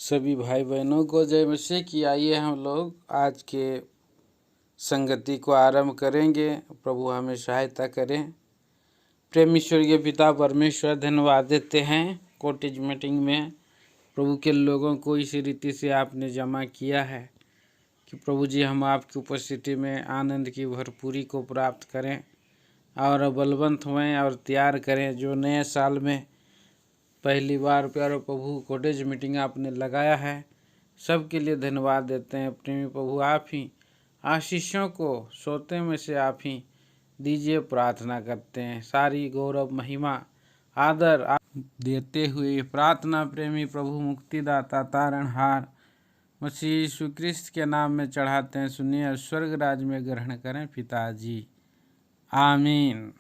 सभी भाई बहनों को जय मसीह की। आइए हम लोग आज के संगति को आरंभ करेंगे। प्रभु हमें सहायता करें। प्रेमी स्वर्गीय पिता परमेश्वर, धन्यवाद देते हैं कॉटेज मीटिंग में प्रभु के लोगों को इस रीति से आपने जमा किया है कि प्रभु जी हम आपकी उपस्थिति में आनंद की भरपूरी को प्राप्त करें और बलवंत हों और तैयार करें। जो नए साल में पहली बार प्यारो प्रभु कॉटेज मीटिंग आपने लगाया है, सबके लिए धन्यवाद देते हैं। प्रेमी प्रभु आप ही आशीषों को सोते में से आप ही दीजिए, प्रार्थना करते हैं। सारी गौरव महिमा आदर आप देते हुए प्रार्थना प्रेमी प्रभु मुक्तिदाता तारणहार मसीह यीशु क्रिस्त के नाम में चढ़ाते हैं। सुनिए और स्वर्ग राज में ग्रहण करें पिताजी, आमीन।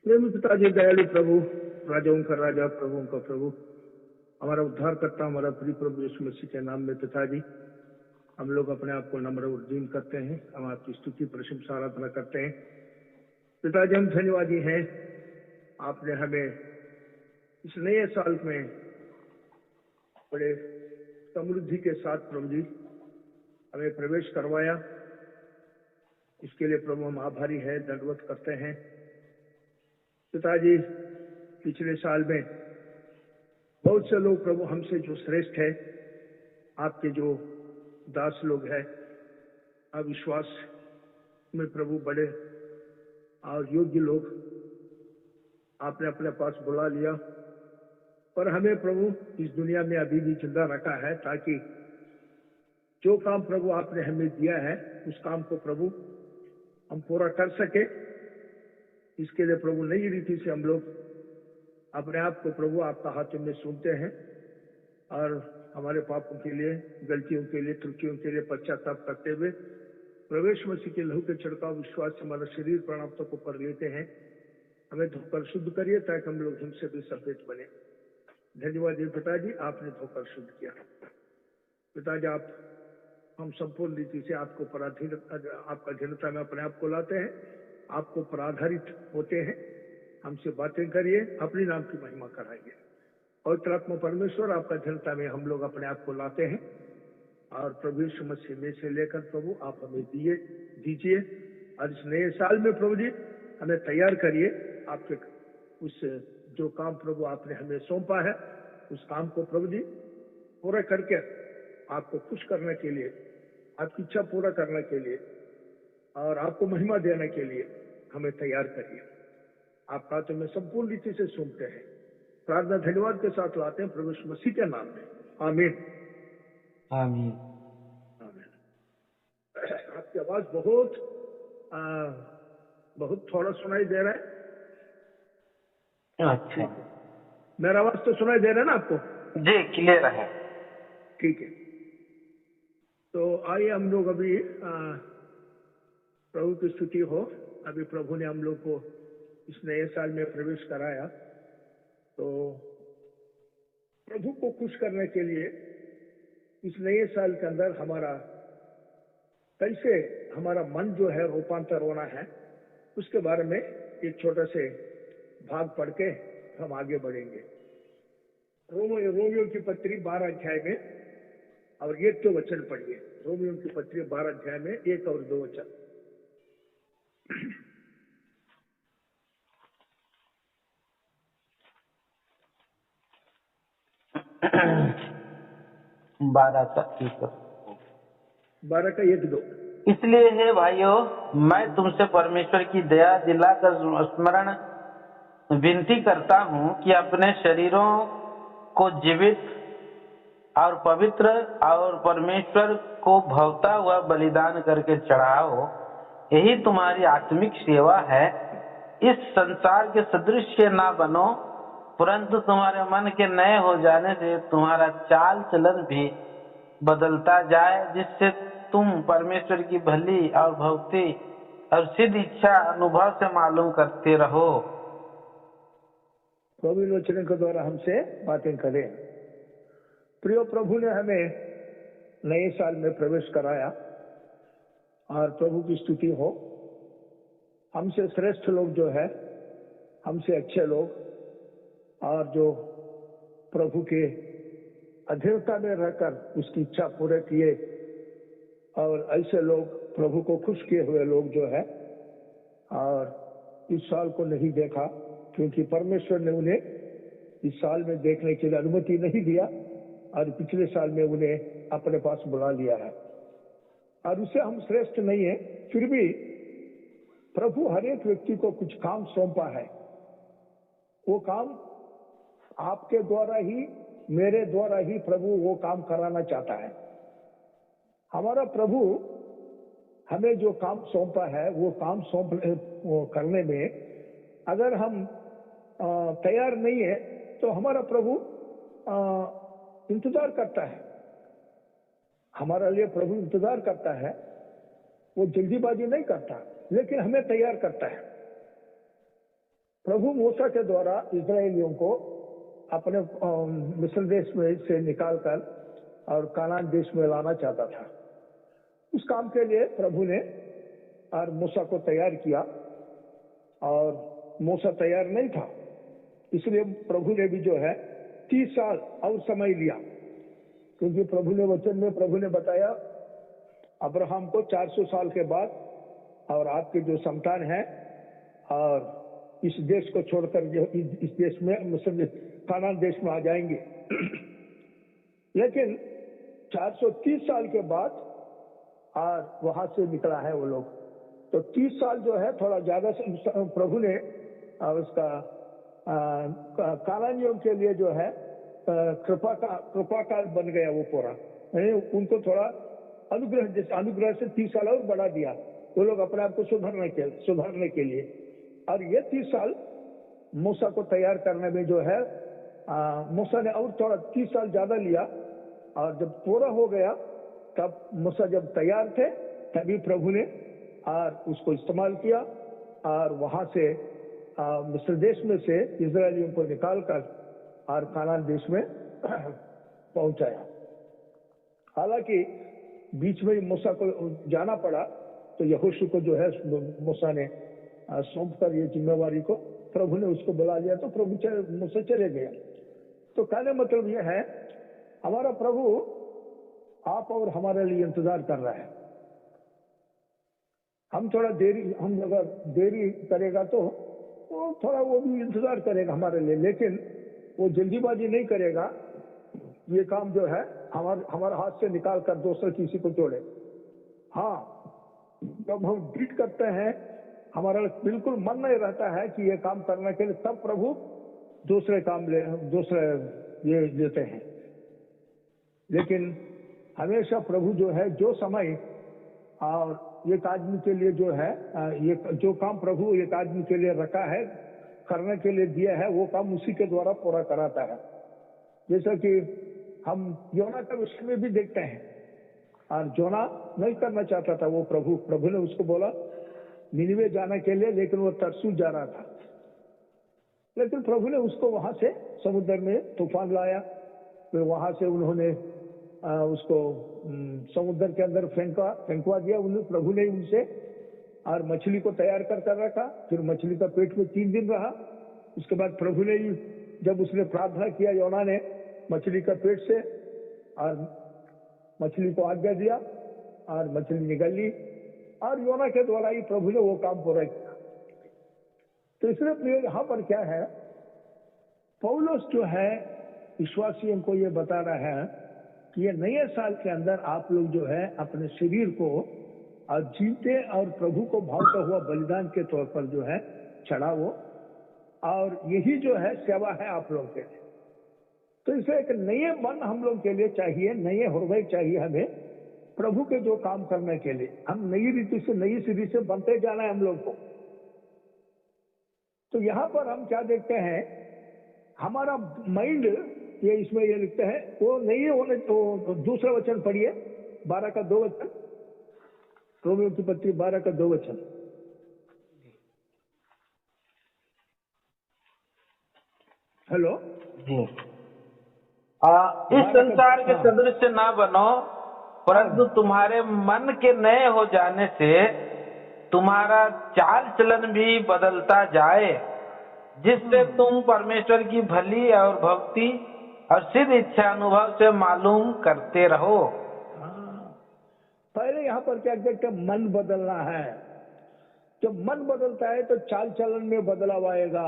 प्रेम पिताजी दयालु प्रभु, राजाओं का राजा, प्रभुओं का प्रभु, हमारा उद्धार करता हमारा प्रिय प्रभु यीशु मसीह के नाम में पिताजी हम लोग अपने आप को नम्र और दीन करते हैं। हम आपकी स्तुति प्रशंसा आराधना करते हैं। पिताजी हम धन्यवादी हैं, आपने हमें इस नए साल में बड़े समृद्धि के साथ प्रभु जी हमें प्रवेश करवाया। इसके लिए प्रभु हम आभारी हैं, दंडवत करते हैं। पिताजी पिछले साल में बहुत से लोग प्रभु हमसे जो श्रेष्ठ है, आपके जो दास लोग हैं, अविश्वास में प्रभु बड़े और योग्य लोग आपने अपने पास बुला लिया, पर हमें प्रभु इस दुनिया में अभी भी जिंदा रखा है ताकि जो काम प्रभु आपने हमें दिया है उस काम को प्रभु हम पूरा कर सके। इसके लिए प्रभु नई रीति से हम लोग अपने आप को प्रभु आपका हाथों में सुनते हैं और हमारे पापों के लिए, गलतियों के लिए, त्रुटियों के लिए पश्चाताप करते हुए प्रवेश मसीह के लहू के छिड़काव विश्वास से हमारा शरीर प्राण तक ऊपर लेते हैं। हमें धोकर शुद्ध करिए ताकि हम लोग हमसे भी सफेद बने। धन्यवाद पिताजी, आपने धोकर शुद्ध किया। पिताजी आप हम संपूर्ण रीति से आपको पराधीन, आपका अधीनता में अपने आप को लाते हैं, आपको पर आधारित होते हैं। हमसे बातें करिए, अपने नाम की महिमा कराइए। पवित्र आत्मा परमेश्वर आपका अधीनता में हम लोग अपने आप को लाते हैं और प्रभु यीशु मसीह में से लेकर प्रभु आप हमें दीजिए और इस नए साल में प्रभु जी हमें तैयार करिए। आपके उस जो काम प्रभु आपने हमें सौंपा है उस काम को प्रभु जी पूरा करके आपको खुश करने के लिए, आपकी इच्छा पूरा करने के लिए और आपको महिमा देने के लिए हमें तैयार करिए। आपका तो मैं संपूर्ण रीति से सुनते हैं, प्रार्थना धन्यवाद के साथ लाते हैं प्रभु यीशु मसीह के नाम में, आमीन आमीन। आमीन। आपकी आवाज बहुत थोड़ा सुनाई दे रहा है। अच्छा, मेरा आवाज तो सुनाई दे रहा है ना आपको? जी क्लियर है। ठीक है, तो आइए हम लोग अभी प्रभु की स्तुति हो। अभी प्रभु ने हम लोग को इस नए साल में प्रवेश कराया, तो प्रभु को खुश करने के लिए इस नए साल के अंदर हमारा कैसे हमारा मन जो है रूपांतर होना है उसके बारे में एक छोटे से भाग पढ़ के हम आगे बढ़ेंगे। रोमियो की पत्री 12 अध्याय में और 1 वचन पढ़िए। रोमियो की पत्री 12 अध्याय में 1 और 2 वचन। 12 का 1-2। इसलिए हे भाइयों, मैं तुमसे परमेश्वर की दया दिलाकर स्मरण विनती करता हूँ कि अपने शरीरों को जीवित और पवित्र और परमेश्वर को भावता हुआ बलिदान करके चढ़ाओ, यही तुम्हारी आत्मिक सेवा है। इस संसार के सदृश ना बनो, परंतु तुम्हारे मन के नए हो जाने से तुम्हारा चाल चलन भी बदलता जाए, जिससे तुम परमेश्वर की भली और भक्ति और सिद्ध इच्छा अनुभव से मालूम करते रहो। प्रभु इन वचनों के द्वारा हमसे बातें करें। प्रिय प्रभु ने हमें नए साल में प्रवेश कराया और प्रभु की स्तुति हो। हमसे श्रेष्ठ लोग जो है, हमसे अच्छे लोग और जो प्रभु के अधीनता में रहकर उसकी इच्छा पूरे किए और ऐसे लोग, प्रभु को खुश किए हुए लोग जो है, और इस साल को नहीं देखा क्योंकि परमेश्वर ने उन्हें इस साल में देखने के लिए अनुमति नहीं दिया और पिछले साल में उन्हें अपने पास बुला लिया है। और उससे हम श्रेष्ठ नहीं है, फिर भी प्रभु हर एक व्यक्ति को कुछ काम सौंपा है। वो काम आपके द्वारा ही, मेरे द्वारा ही प्रभु वो काम कराना चाहता है। हमारा प्रभु हमें जो काम सौंपा है वो काम करने में अगर हम तैयार नहीं है तो हमारा प्रभु इंतजार करता है। हमारा लिए प्रभु इंतजार करता है, वो जल्दीबाजी नहीं करता, लेकिन हमें तैयार करता है। प्रभु मूसा के द्वारा इस्राएलियों को अपने मिस्र देश में से निकालकर और कानान देश में लाना चाहता था। उस काम के लिए प्रभु ने और मूसा को तैयार किया और मूसा तैयार नहीं था, इसलिए प्रभु ने भी जो है 30 साल और समय लिया, क्योंकि प्रभु ने वचन में प्रभु ने बताया अब्राहम को 400 साल के बाद और आपके जो संतान है और इस देश को छोड़कर जो इस देश में मिस्र कानान देश में आ जाएंगे। लेकिन 430 साल के बाद और वहां से निकला है वो लोग, तो 30 साल जो है थोड़ा ज्यादा प्रभु ने उसका कानानियों के लिए जो है कृपा काल बन गया वो पूरा। उनको थोड़ा अनुग्रह, जैसे अनुग्रह से 30 साल और बढ़ा दिया वो लोग अपने आप को सुधारने के लिए। और ये 30 साल मूसा को तैयार करने में जो है मूसा ने और थोड़ा 30 साल ज्यादा लिया, और जब पूरा हो गया तब मूसा जब तैयार थे तभी प्रभु ने और उसको इस्तेमाल किया और वहां से मिस्र देश में से इजरायलियों को निकालकर और कानान देश में पहुंचाया। हालांकि बीच में मूसा को जाना पड़ा, तो यहोशू को जो है मूसा ने सौंप कर ये जिम्मेवारी को प्रभु ने उसको बुला लिया, तो प्रभु मूसा चले गया। तो कहने मतलब यह है, हमारा प्रभु आप और हमारे लिए इंतजार कर रहा है। हम अगर देरी करेगा तो वो थोड़ा वो भी इंतजार करेगा हमारे लिए, लेकिन वो जल्दीबाजी नहीं करेगा। ये काम जो है हमारे हाथ से निकाल कर दूसरे किसी को जोड़े। हाँ, जब हम डीट करते हैं, हमारा बिल्कुल मन नहीं रहता है कि ये काम करने के लिए, तब प्रभु दूसरे ये लेते हैं। लेकिन हमेशा प्रभु जो है जो समय और एक आदमी के लिए जो है ये जो काम प्रभु एक आदमी के लिए रखा है, करने के लिए दिया है, वो काम उसी के द्वारा पूरा कराता है। जैसा कि हम योना का विषय में भी देखते हैं, और जोना नहीं करना चाहता था वो प्रभु ने उसको बोला निनिवे जाने के लिए, लेकिन वो तरसू जा रहा था। लेकिन प्रभु ने उसको वहां से समुद्र में तूफान लाया, फिर वहां से उन्होंने उसको समुद्र के अंदर फेंकवा दिया प्रभु ने उनसे, और मछली को तैयार कर रखा। फिर मछली का पेट में 3 दिन रहा। उसके बाद प्रभु ने जब उसने प्रार्थना किया योना ने मछली का पेट से, और मछली को आज्ञा दिया और मछली निकल ली, और योना के द्वारा ही प्रभु ने वो काम पूरा किया। तो इसलिए प्रिय यहाँ पर क्या है, पौलुस जो है विश्वासियों को ये बता रहा है कि ये नए साल के अंदर आप लोग जो है अपने शरीर को और जीते और प्रभु को भावता हुआ बलिदान के तौर पर जो है चढ़ाओ, और यही जो है सेवा है आप लोग के लिए। तो इसे एक नए मन हम लोग के लिए चाहिए, नए हृदय चाहिए हमें, प्रभु के जो काम करने के लिए हम नई रीति से नई सीढ़ी से बनते जाना है हम लोग को। तो यहाँ पर हम क्या देखते हैं, हमारा माइंड, ये इसमें ये लिखते हैं वो नहीं होने, तो दूसरा वचन पढ़िए 12 का 2 वचन, रोमियो की पत्री 12 का 2 वचन। हेलो जी। इस संसार के सदृश ना बनो, परंतु तुम्हारे मन के नए हो जाने से तुम्हारा चाल चलन भी बदलता जाए, जिससे तुम परमेश्वर की भली और भक्ति और सिद्ध इच्छा अनुभव से मालूम करते रहो। पहले यहाँ पर क्या कहते हैं, मन बदलना है। जब मन बदलता है तो चाल चलन में बदलाव आएगा।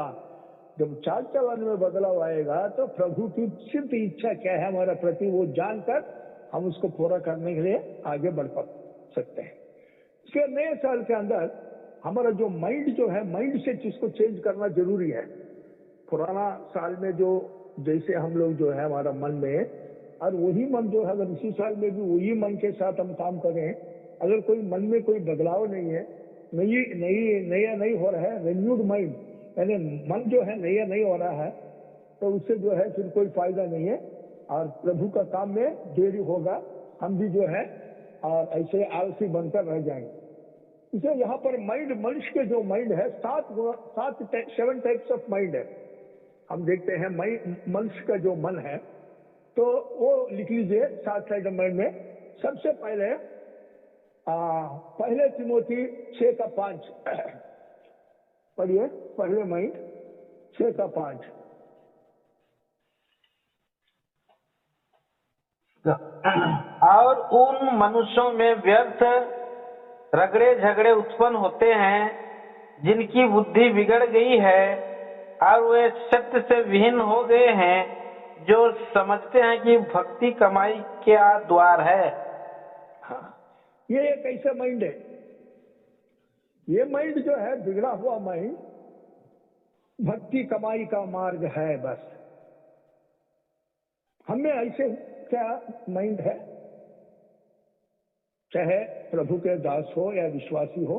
जब चाल चलन में बदलाव आएगा तो प्रभु की सिद्ध इच्छा क्या है हमारा प्रति, वो जानकर हम उसको पूरा करने के लिए आगे बढ़ सकते हैं। इसके नए साल के अंदर हमारा जो माइंड जो है, माइंड से जिसको चेंज करना जरूरी है। पुराना साल में जो जैसे हम लोग जो है हमारा मन में, और वही मन जो है अगर इसी साल में भी वही मन के साथ हम काम करें, अगर कोई मन में कोई बदलाव नहीं है, नया नहीं हो रहा है, रिन्यूड माइंड यानी मन जो है नया नहीं हो रहा है, तो उससे जो है फिर कोई फायदा नहीं है और प्रभु का काम में देरी होगा। हम भी जो है और ऐसे आलसी बनकर रह जाएंगे। इसे यहाँ पर माइंड, मनुष्य के जो माइंड है, 7 टाइप्स ऑफ माइंड है। हम देखते हैं मनुष्य का जो मन है, तो वो लिख लीजिए 7 साइड माइंड में। सबसे पहले पहले तिमोथी 6 का 5 पढ़िए। पहले माइंड 6 का 5। और उन मनुष्यों में व्यर्थ रगड़े झगड़े उत्पन्न होते हैं, जिनकी बुद्धि बिगड़ गई है और वे सत्य से विहीन हो गए हैं, जो समझते हैं कि भक्ति कमाई क्या द्वार है। हाँ, ये एक ऐसा माइंड है। ये माइंड जो है बिगड़ा हुआ माइंड, भक्ति कमाई का मार्ग है। बस हमें ऐसे क्या माइंड है, चाहे प्रभु के दास हो या विश्वासी हो,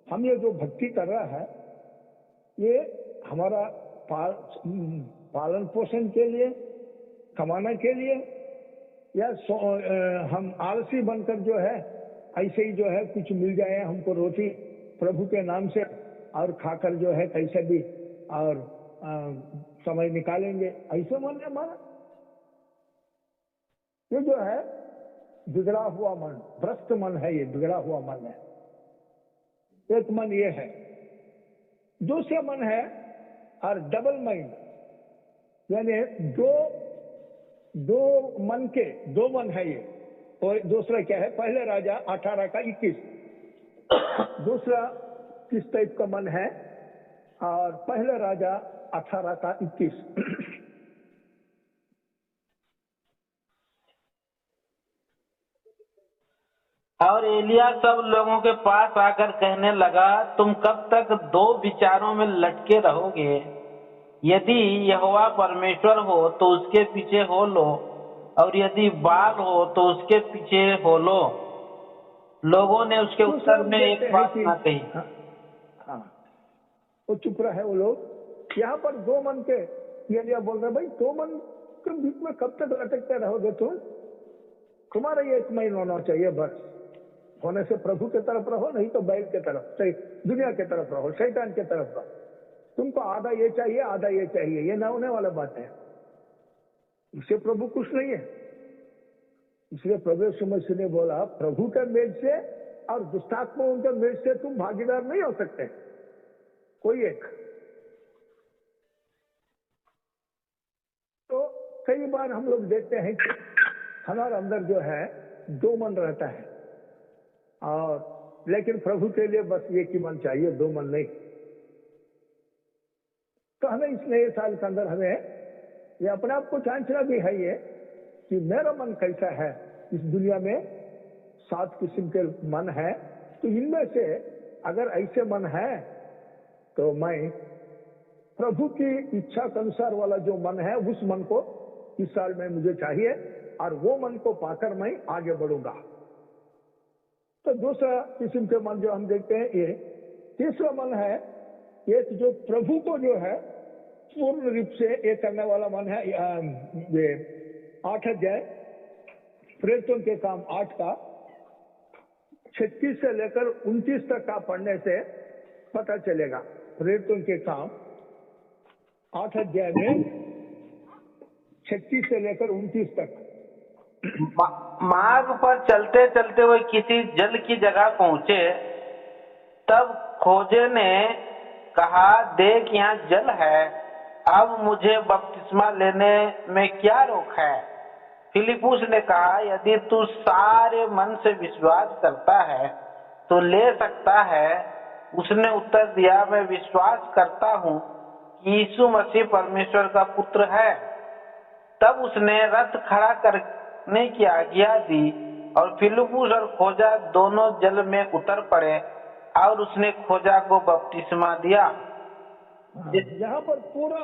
हम ये जो भक्ति कर रहा है ये हमारा पालन पोषण के लिए, कमाने के लिए, या हम आलसी बनकर जो है ऐसे ही जो है कुछ मिल जाए हमको रोटी प्रभु के नाम से और खाकर जो है कैसे भी और समय निकालेंगे, ऐसे मन है हमारा। ये जो है बिगड़ा हुआ मन, भ्रष्ट मन है, ये बिगड़ा हुआ मन है। एक मन ये है। दूसरा मन है और डबल माइंड, यानी दो मन के दो मन है ये। और दूसरा क्या है, पहले राजा 18 का 21, दूसरा किस टाइप का मन है, और पहले राजा 18 का 21। और एलिया सब लोगों के पास आकर कहने लगा, तुम कब तक दो विचारों में लटके रहोगे? यदि यहोवा परमेश्वर हो तो उसके पीछे हो लो, और यदि बाल हो तो उसके पीछे हो लो। लोगों ने उसके उत्तर में एक बात ना कही। हाँ, वो चुप रहे वो लोग। यहाँ पर दो मन के एलिया बोल रहे, भाई दो मन के बीच में कब तक लटकते रहोगे तुम? तुम्हारा ये एक माइंड होना चाहिए बस। होने से प्रभु के तरफ रहो, नहीं तो बैल के तरफ, दुनिया के तरफ रहो, शैतान के तरफ रहो। तुमको आधा ये चाहिए आधा ये चाहिए, ये ना होने वाला बात है। इससे प्रभु खुश नहीं है। इसलिए प्रभु यीशु मसीह ने बोला, प्रभु के मेज से और दुष्टात्माओं के मेज से तुम भागीदार नहीं हो सकते, कोई एक। तो कई बार हम लोग देखते हैं कि हमारे अंदर जो है दो मन रहता है, और लेकिन प्रभु के लिए बस एक ही मन चाहिए, दो मन नहीं। तो हमें इस नए साल के अंदर हमें ये अपने आप को जांचना भी है ये कि मेरा मन कैसा है। इस दुनिया में 7 किस्म के मन है, तो इनमें से अगर ऐसे मन है तो मैं प्रभु की इच्छा के अनुसार वाला जो मन है, उस मन को इस साल में मुझे चाहिए, और वो मन को पाकर मैं आगे बढ़ूंगा। दूसरा किस्म के मन जो हम देखते हैं ये। तीसरा मन है एक जो प्रभु को जो है पूर्ण रूप से ये करने वाला मन है। ये 8 अध्याय प्रेरितों के काम 8 का 36 से लेकर 29 तक का पढ़ने से पता चलेगा। प्रेरितों के काम 8 अध्याय में 36 से लेकर 29 तक। मार्ग पर चलते चलते वो किसी जल की जगह पहुंचे। तब खोजे ने कहा, देख यहाँ जल है, अब मुझे बपतिस्मा लेने में क्या रोक है? फिलिप्पुस ने कहा, यदि तू सारे मन से विश्वास करता है तो ले सकता है। उसने उत्तर दिया, मैं विश्वास करता हूँ कि यीशु मसीह परमेश्वर का पुत्र है। तब उसने रथ खड़ा करने की आज्ञा दी और फिलिप्पुस और खोजा दोनों जल में उतर पड़े और उसने खोजा को बपतिस्मा दिया। यहाँ पर पूरा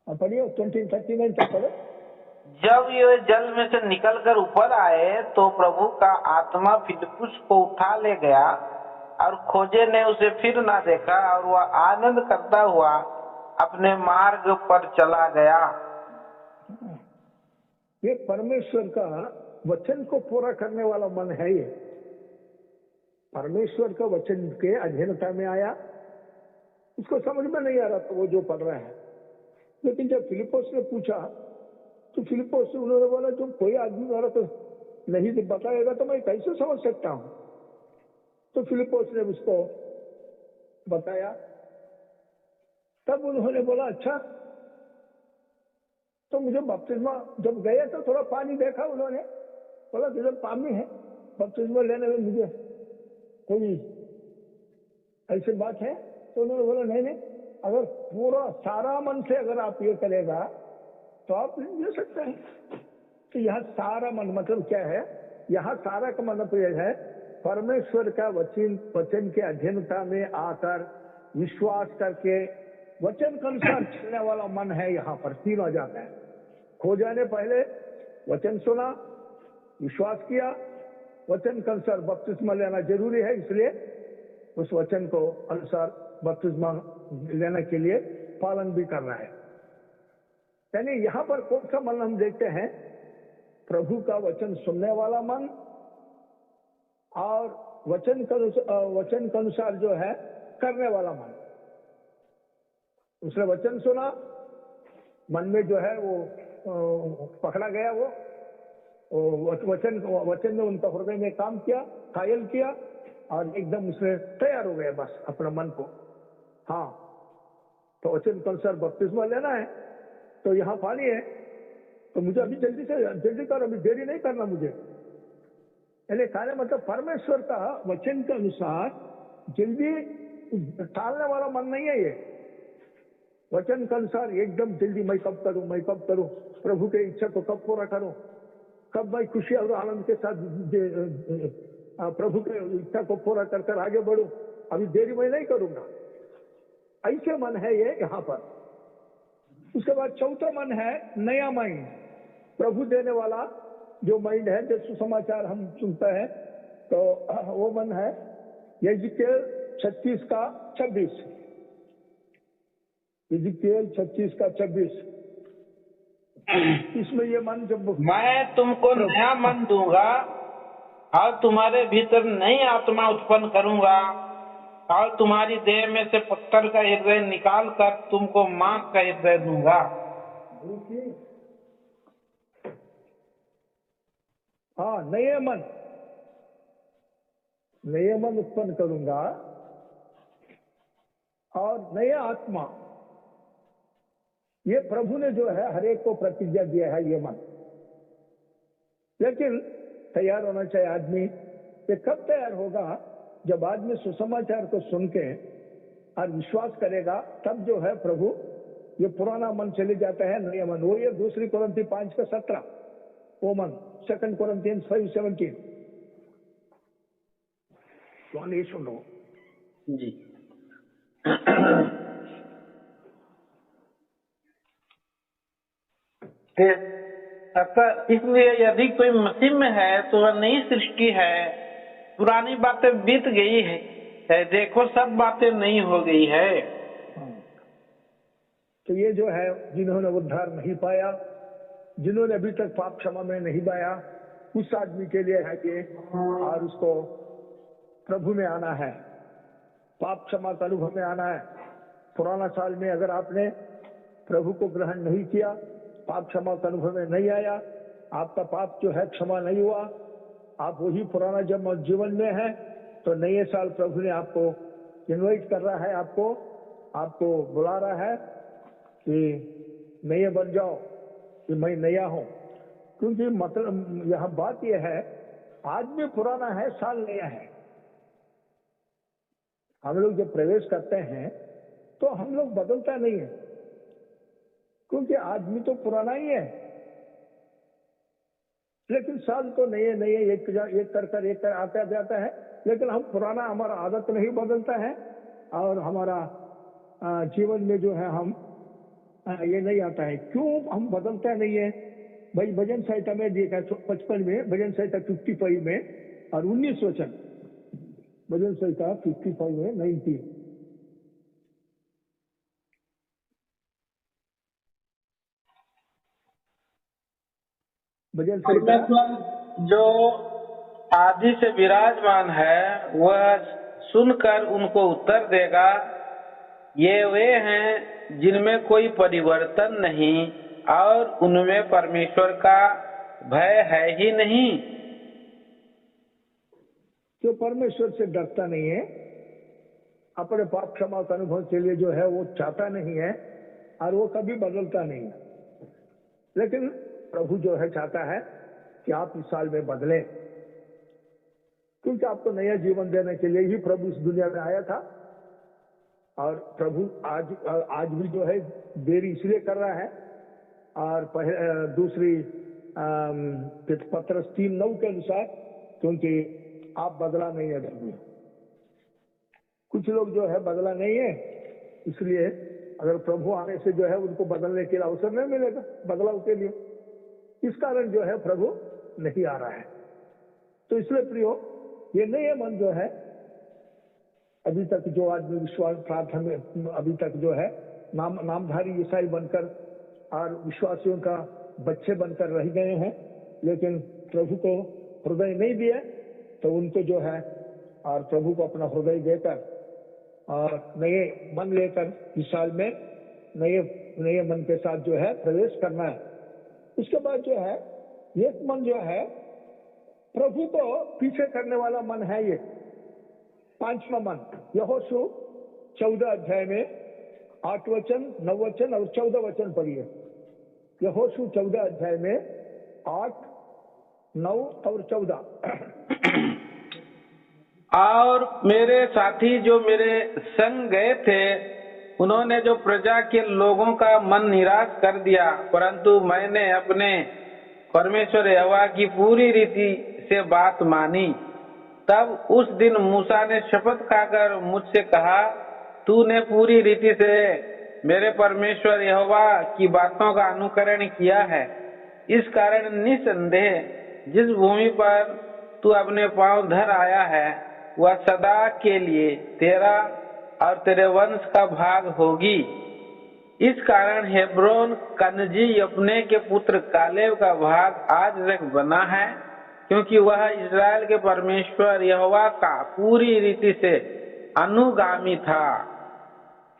पढ़िए 20:39 तक पढ़ो। जब ये जल में से निकलकर ऊपर आए तो प्रभु का आत्मा फिलिप्पुस को उठा ले गया और खोजे ने उसे फिर ना देखा और वह आनंद करता हुआ अपने मार्ग पर चला गया। ये परमेश्वर का वचन को पूरा करने वाला मन है। ये परमेश्वर का वचन के अधीनता में आया, उसको समझ में नहीं आ रहा था वो जो पढ़ रहा है। लेकिन जब फिलिप्पुस ने पूछा तो फिलिप्पुस से उन्होंने बोला, जो कोई आदमी मेरा तो नहीं बताएगा तो मैं कैसे समझ सकता हूं? तो फिलिप्पुस ने उसको बताया। तब उन्होंने बोला, अच्छा तो मुझे बपतिस्मा, जब गए तो थोड़ा पानी देखा उन्होंने, बोला तुझे पानी है, बपतिस्मा लेने में मुझे कोई ऐसी बात है? तो उन्होंने बोला नहीं नहीं, अगर पूरा सारा मन से अगर आप ये करेगा तो आप ले सकते हैं। तो यहाँ सारा मन मतलब क्या है? यहाँ सारा का मतलब यह है परमेश्वर का वचन के अधीनता में आकर विश्वास करके वचन के अनुसार चलने वाला मन है। यहाँ पर 3 आ जाता है। खोजा ने पहले वचन सुना, विश्वास किया, वचन के अनुसार बपतिस्मा लेना जरूरी है, इसलिए उस वचन को अनुसार बपतिस्मा लेने के लिए पालन भी करना है। यानी यहाँ पर कौन सा मन हम देखते हैं? प्रभु का वचन सुनने वाला मन और वचन के अनुसार जो है करने वाला मन। उसने वचन सुना, मन में जो है वो पकड़ा गया, वो वचन ने उनका हृदय में काम किया, कायल किया और एकदम उसने तैयार हो गया बस अपना मन को। हाँ, तो वचन के अनुसार बपतिस्मा लेना है, तो यहाँ पानी है तो मुझे अभी जल्दी कर, अभी देरी नहीं करना मुझे। यानी कहने मतलब परमेश्वर का वचन के अनुसार जल्दी टालने वाला मन नहीं है ये। वचन के अनुसार एकदम जल्दी मैं कब करूं, प्रभु के इच्छा को कब पूरा करूं, कब मैं खुशी और आनंद के साथ प्रभु के इच्छा को पूरा कर आगे बढ़ूं, अभी देरी मैं नहीं करूंगा। ऐसे मन है ये यहाँ पर। उसके बाद चौथा मन है नया माइंड, प्रभु देने वाला जो माइंड है, जो सुसमाचार हम सुनते हैं, तो वो मन है यजिकेल 36 का 26। यजिकेल 36 का 26। इसमें ये मन जब मैं तुमको नया मन दूंगा और तुम्हारे भीतर नई आत्मा उत्पन्न करूंगा और तुम्हारी देह में से पत्थर का हृदय निकाल कर तुमको मांस का हृदय दूंगा। हाँ, नए मन उत्पन्न करूंगा और नया आत्मा। ये प्रभु ने जो है हर एक को प्रतिज्ञा दिया है ये मन। लेकिन तैयार होना चाहिए आदमी। ये कब तैयार होगा? जब आदमी सुसमाचार को सुन के और विश्वास करेगा, तब जो है प्रभु ये पुराना मन चले जाता है, नया मन। वो ये 2 कोरिन्थी 5 का 17 वो मन, 2 कोरिन्थियंस 5:17। कौन ये सुनो जी। अतः इसलिए यदि कोई मसीह में है तो वह नई सृष्टि है, पुरानी बातें बीत गई है, देखो सब बातें नहीं हो गई है। हाँ। तो ये जो है जिन्होंने उद्धार नहीं पाया, जिन्होंने अभी तक पाप क्षमा में नहीं पाया, उस आदमी के लिए है कि और उसको प्रभु में आना है, पाप क्षमा का अनुभव में आना है। पुराना साल में अगर आपने प्रभु को ग्रहण नहीं किया, पाप क्षमा का अनुभव में नहीं आया, आपका पाप जो है क्षमा नहीं हुआ, आप वही पुराना जब जीवन में है, तो नए साल प्रभु ने आपको इनवाइट कर रहा है, आपको बुला रहा है कि नए बन जाओ, कि मैं नया हूं। क्योंकि मतलब यह बात यह है, आदमी पुराना है, साल नया है। हम लोग जब प्रवेश करते हैं तो हम लोग बदलता नहीं है, क्योंकि आदमी तो पुराना ही है, लेकिन साल तो नए नए एक कर आता जाता है। लेकिन हम पुराना, हमारा आदत नहीं बदलता है, और हमारा जीवन में जो है हम ये नहीं आता है। क्यों हम बदलता नहीं है भाई? भजन संहिता में देखा 55 में, भजन संहिता 55 में और 19 वचन, भजन संहिता 55 में 19। भजन संहिता परमेश्वर जो आदि से विराजमान है वह सुनकर उनको उत्तर देगा, ये वे हैं जिनमें कोई परिवर्तन नहीं और उनमें परमेश्वर का भय है ही नहीं। जो परमेश्वर से डरता नहीं है, अपने पाप क्षमा का अनुभव के लिए जो है वो चाहता नहीं है, और वो कभी बदलता नहीं है। लेकिन प्रभु जो है चाहता है कि आप इस साल में बदलें, क्योंकि आपको नया जीवन देने के लिए ही प्रभु इस दुनिया में आया था। और प्रभु आज भी जो है देरी इसलिए कर रहा है, और दूसरी पत्रस 3:9 के अनुसार, क्योंकि आप बदला नहीं है प्रभु। कुछ लोग जो है बदला नहीं है, इसलिए अगर प्रभु आने से जो है उनको बदलने के लिए अवसर नहीं मिलेगा बदलाव के लिए, इस कारण जो है प्रभु नहीं आ रहा है। तो इसलिए प्रियो, ये नए मन जो है, अभी तक जो आदमी विश्वास प्रार्थना में अभी तक जो है नामधारी ईसाई बनकर और विश्वासियों का बच्चे बनकर रह गए हैं, लेकिन प्रभु को हृदय नहीं दिया, तो उनको जो है और प्रभु को अपना हृदय देकर और नए मन लेकर इस साल में नए मन के साथ जो है प्रवेश करना है। उसके बाद जो है एक मन जो है प्रभु को पीछे करने वाला मन है। ये 5वां मन यहोशू 14 अध्याय में 8 वचन, 9 वचन और 14 वचन पढ़िए। यहोशू 14 अध्याय में 8, 9 और 14। और मेरे साथी जो मेरे संग गए थे, उन्होंने जो प्रजा के लोगों का मन निराश कर दिया, परंतु मैंने अपने परमेश्वर यहोवा की पूरी रीति से बात मानी। तब उस दिन मूसा ने शपथ खाकर मुझसे कहा, तूने पूरी रीति से मेरे परमेश्वर यहोवा की बातों का अनुकरण किया है। इस कारण निसंदेह जिस भूमि पर तू अपने पांव धर आया है, वह सदा के लिए तेरा और तेरे वंश का भाग होगी। इस कारण हेब्रोन कनजी यपने के पुत्र कालेब का भाग आज तक बना है, क्योंकि वह इस्राएल के परमेश्वर यहोवा का पूरी रीति से अनुगामी था।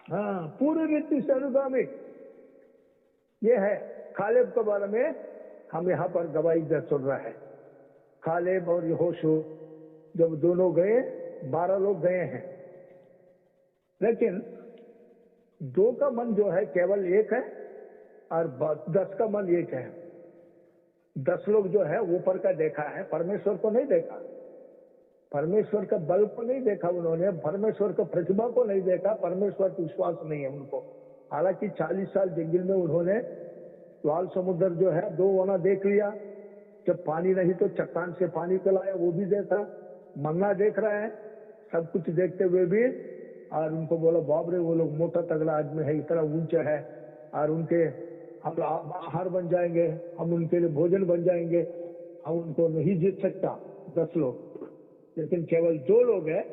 हाँ, पूरी रीति से अनुगामी। ये है कालेब के बारे में हम यहाँ पर गवाही दे सुन रहा है। कालेब और यहोशू जब दोनों गए, 12 लोग गए हैं, लेकिन 2 का मन जो है केवल एक है, और 10 का मन एक है। 10 लोग जो है ऊपर का देखा है, परमेश्वर को नहीं देखा, परमेश्वर का बल को नहीं देखा उन्होंने, परमेश्वर का प्रतिभा को नहीं देखा, परमेश्वर पर विश्वास नहीं है उनको। हालांकि 40 साल जंगल में उन्होंने लाल समुद्र जो है 2 वना देख लिया, जब पानी नहीं तो चट्टान से पानी पिलाया, वो भी देखा, मन्ना देख रहा है, सब कुछ देखते हुए भी, और उनको बोला बाप रे वो लोग मोटा तगड़ा आदमी है, इतना ऊंचा है, और उनके हम आहार बन जाएंगे, हम उनके लिए भोजन बन जाएंगे, हम उनको नहीं जीत सकता 10 लोग। लेकिन केवल 2 लोग हैं,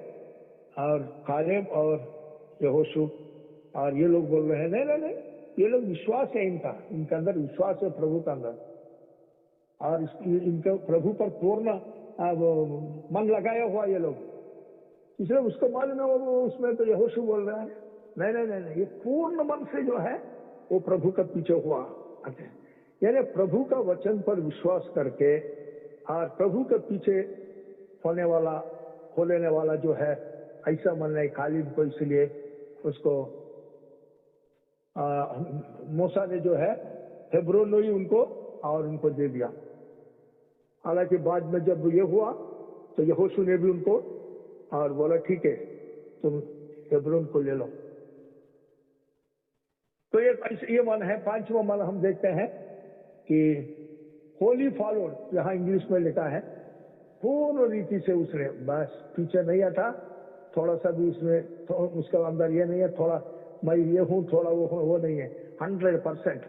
और कालेब और यहोशू, और ये लोग बोल रहे हैं नहीं नहीं नहीं, ये लोग विश्वास है इनका अंदर विश्वास है प्रभु का अंदर, और इनका प्रभु पर पूर्ण मन लगाया हुआ ये लोग, इसलिए उसको मालूम है वो उसमें। तो यहोशू बोल रहा है नहीं नहीं नहीं नहीं, ये पूर्ण मन से जो है वो प्रभु का पीछे हुआ। अच्छा, यानी प्रभु का वचन पर विश्वास करके और प्रभु के पीछे होने वाला हो लेने वाला जो है, ऐसा मन नहीं कालीब को, इसलिए उसको मूसा ने जो है हेब्रोन ही उनको दे दिया। हालांकि बाद में जब ये हुआ तो यहोशू ने भी उनको और बोला ठीक है तुम हेब्रोन को ले लो। तो ये मन है। 5वां मन हम देखते हैं कि होली फॉलोड, यहाँ इंग्लिश में लिखा है पूर्ण रीति से उसने, बस पीछे नहीं हटा, थोड़ा सा भी उसमें उसका अंदर ये नहीं है थोड़ा मैं ये हूं थोड़ा वो हूं, वो नहीं है। 100%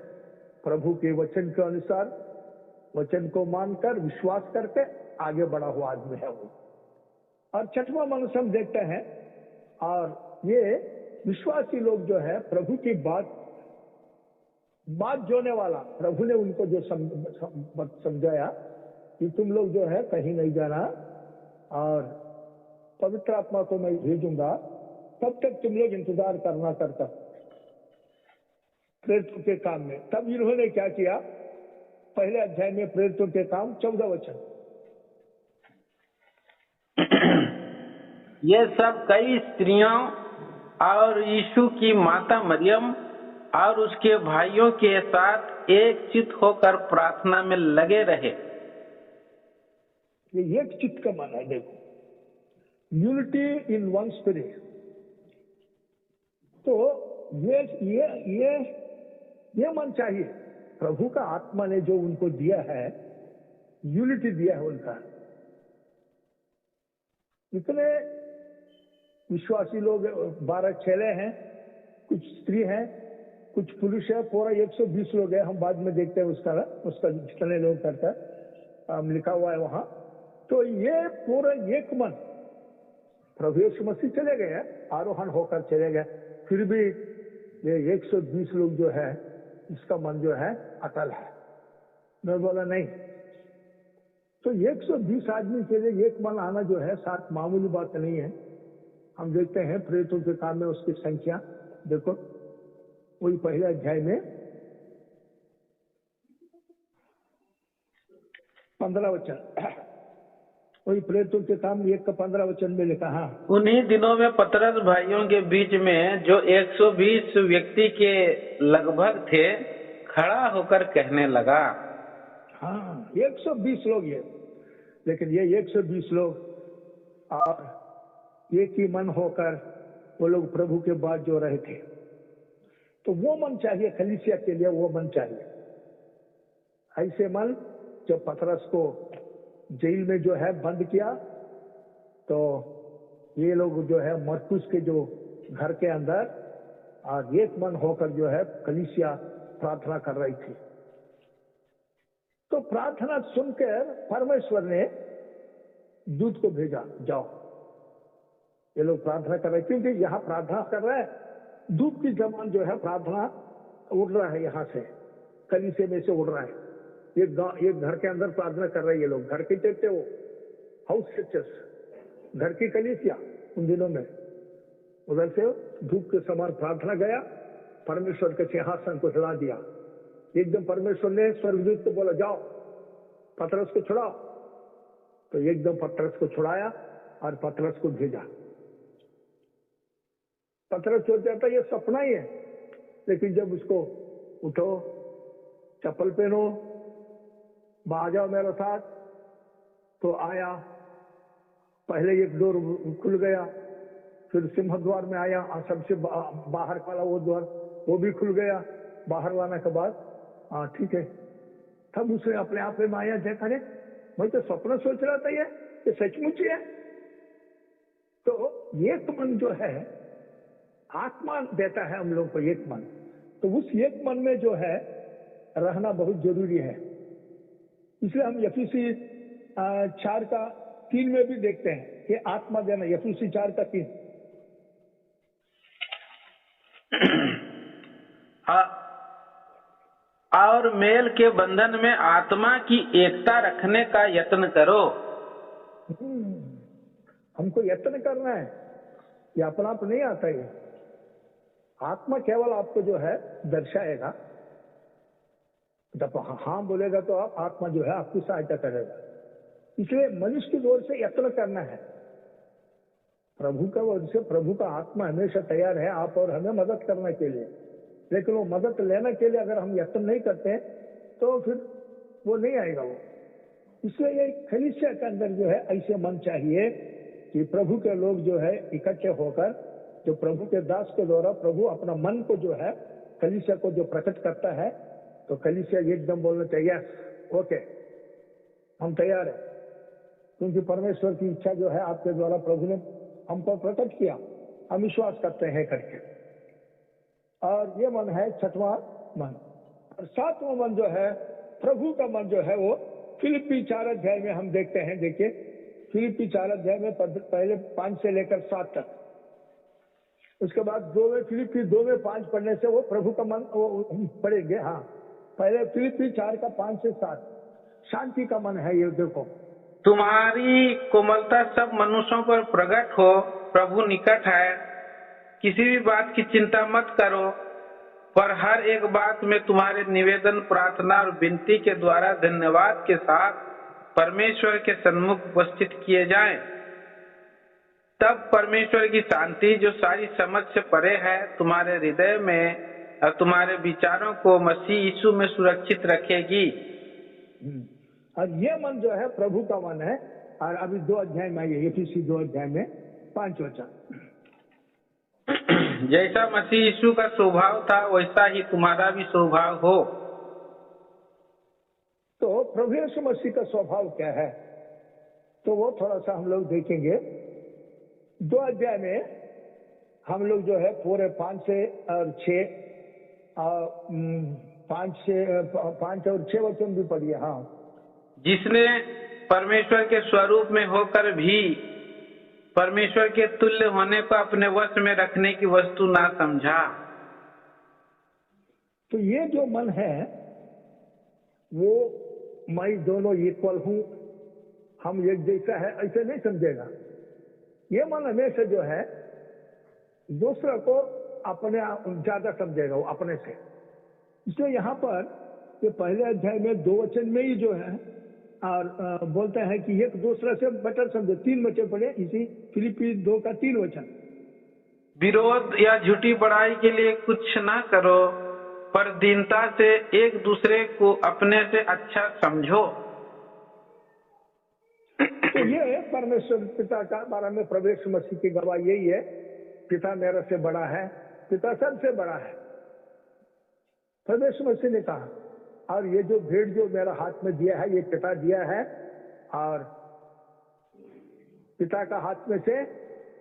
प्रभु के वचन के अनुसार, वचन को मानकर विश्वास करके आगे बढ़ा हुआ आदमी है वो। और 6वां मनुष्य हम देखते हैं, और ये विश्वासी लोग जो है प्रभु की बात जोने वाला, प्रभु ने उनको जो समझाया कि तुम लोग जो है कहीं नहीं जाना, और पवित्र आत्मा को मैं भेजूंगा, तब तक तुम लोग इंतजार करना करता प्रेरितों के काम में। तब इन्होंने क्या किया, पहले अध्याय में प्रेरितों के काम 14 वचन, ये सब कई स्त्रियों और यीशु की माता मरियम और उसके भाइयों के साथ एक चित होकर प्रार्थना में लगे रहे। ये एक चित्त का मन है। देखो, यूनिटी इन वन स्पिरिट। तो ये मन चाहिए। प्रभु का आत्मा ने जो उनको दिया है, यूनिटी दिया है उनका। इतने विश्वासी लोग 12 चेले हैं, कुछ स्त्री हैं, कुछ पुरुष है, पूरा 120 लोग हैं। हम बाद में देखते हैं उसका जितने लोग करता लिखा हुआ है वहां। तो ये पूरा एक मन, प्रभु यीशु मसीह चले गए, आरोहण होकर चले गए, फिर भी ये 120 लोग जो है इसका मन जो है अटल है। मैं बोला नहीं, तो 120 आदमी के लिए एक मन आना जो है साथ मामूली बात नहीं है। हम देखते हैं प्रेरितों के काम में उसकी संख्या, देखो वही पहले अध्याय में 15 वचन, वही प्रेरितों के काम 1 का 15 वचन में लिखा। हाँ, उन्हीं दिनों में पतरस भाइयों के बीच में, जो 120 व्यक्ति के लगभग थे, खड़ा होकर कहने लगा। हाँ, 120 लोग ये, लेकिन ये 120 लोग और एक ही मन होकर वो लोग प्रभु के बाद जो रहे थे। तो वो मन चाहिए कलीसिया के लिए, वो मन चाहिए। ऐसे मन जब पतरस को जेल में जो है बंद किया, तो ये लोग जो है मरकुस के जो घर के अंदर और एक मन होकर जो है कलीसिया प्रार्थना कर रही थी। तो प्रार्थना सुनकर परमेश्वर ने दूत को भेजा, जाओ ये लोग प्रार्थना कर रहे, क्योंकि यहाँ प्रार्थना कर रहे हैं, धूप की जमान जो है प्रार्थना उड़ रहा है, यहाँ से कलीसिया में से उड़ रहा है। एक घर के अंदर प्रार्थना कर रहे हैं ये लोग, घर के चर्चे, वो हाउस चर्चेस, घर की कलीसिया उन दिनों में। उधर से धूप के समान प्रार्थना गया, परमेश्वर के सिंहासन को हिला दिया। एकदम परमेश्वर ने स्वर्गदूत को बोला, जाओ पतरस को छुड़ाओ। तो एकदम पतरस को छुड़ाया और पतरस को भेजा। पतरस सोच जाता ये सपना ही है, लेकिन जब उसको उठो, चप्पल पहनो, आ जाओ मेरे साथ, तो आया। पहले एक डोर खुल गया, फिर सिंह द्वार में आया, और सबसे बाहर वाला वो द्वार वो भी खुल गया। बाहर लाने के बाद हाँ ठीक है, तब उसने अपने आप में आया, देखा रे मैं तो सपना सोच रहा था, ये सचमुच है। तो एक मन जो है आत्मा देता है हम लोग को, एक मन। तो उस एक मन में जो है रहना बहुत जरूरी है। इसलिए हम यफीसी 4 का 3 में भी देखते हैं कि आत्मा देना, यफूसी 4:3। और मेल के बंधन में आत्मा की एकता रखने का यत्न करो। हमको यत्न करना है, ये अपना आप नहीं आता। ये आत्मा केवल आपको जो है दर्शाएगा, जब हाँ बोलेगा तो आप आत्मा जो है आपकी सहायता करेगा। इसलिए मनुष्य की ओर से यत्न करना है, प्रभु का ओर से प्रभु का आत्मा हमेशा तैयार है आप और हमें मदद करने के लिए। लेकिन वो मदद लेने के लिए अगर हम यत्न नहीं करते तो फिर वो नहीं आएगा वो। इसलिए ये कलीसिया के अंदर जो है ऐसे मन चाहिए कि प्रभु के लोग जो है इकट्ठे होकर, जो प्रभु के दास के द्वारा प्रभु अपना मन को जो है कलीसिया को जो प्रकट करता है, तो कलीसिया एकदम बोलना चाहिए ओके हम तैयार है, क्योंकि परमेश्वर की इच्छा जो है आपके द्वारा प्रभु ने हमको प्रकट किया, हम विश्वास करते हैं करके। और ये मन है 6वां मन। और 7वां मन जो है प्रभु का मन जो है वो फिलिप्पी 4 अध्याय में हम देखते हैं। देखिए फिलिप्पी 4 अध्याय में पहले 5 से लेकर 7 तक, उसके बाद 2 में फिलिप्पी 2 में 5 पढ़ने से वो प्रभु का मन वो पढ़ेंगे। हाँ, पहले फिलिप्पी 4 का 5 से 7 शांति का मन है। ये देखो, तुम्हारी कोमलता सब मनुष्यों पर प्रकट हो, प्रभु निकट है। किसी भी बात की चिंता मत करो, पर हर एक बात में तुम्हारे निवेदन, प्रार्थना और विनती के द्वारा धन्यवाद के साथ परमेश्वर के सन्मुख उपस्थित किए जाएं। तब परमेश्वर की शांति जो सारी समझ से परे है तुम्हारे हृदय में और तुम्हारे विचारों को मसीह यीशु में सुरक्षित रखेगी। और ये मन जो है प्रभु का मन है। और अभी 2 अध्याय में आइए, एफिसी 2 अध्याय में 5 वचन। जैसा मसीह यीशु का स्वभाव था वैसा ही तुम्हारा भी स्वभाव हो। तो प्रभु यीशु मसीह का स्वभाव क्या है, तो वो थोड़ा सा हम लोग देखेंगे। 2 अध्याय में हम लोग जो है पूरे 5 से और 6 5 और 6 वचन भी पढ़िए। हाँ, जिसने परमेश्वर के स्वरूप में होकर भी परमेश्वर के तुल्य होने को अपने वश में रखने की वस्तु ना समझा। तो ये जो मन है वो मैं दोनों इक्वल हूं, हम एक जैसा है ऐसे नहीं समझेगा। ये मन हमेशा जो है दूसरा को अपने ज्यादा समझेगा, वो अपने से। इसलिए यहाँ पर ये पहले अध्याय में 2 वचन में ही जो है और बोलते हैं कि एक दूसरे से बेटर समझे। 3 वचन पढ़े इसी फिलिप्पी 2 का 3 वचन। विरोध या झूठी बड़ाई के लिए कुछ ना करो, पर दीनता से एक दूसरे को अपने से अच्छा समझो। तो ये परमेश्वर पिता का बारे में प्रवेश मसीह की गवाही यही है, पिता मेरे से बड़ा है, पिता सबसे बड़ा है, प्रवेश मसीह ने कहा। और ये जो भेंट जो मेरा हाथ में दिया है ये पिता दिया है, और पिता का हाथ में से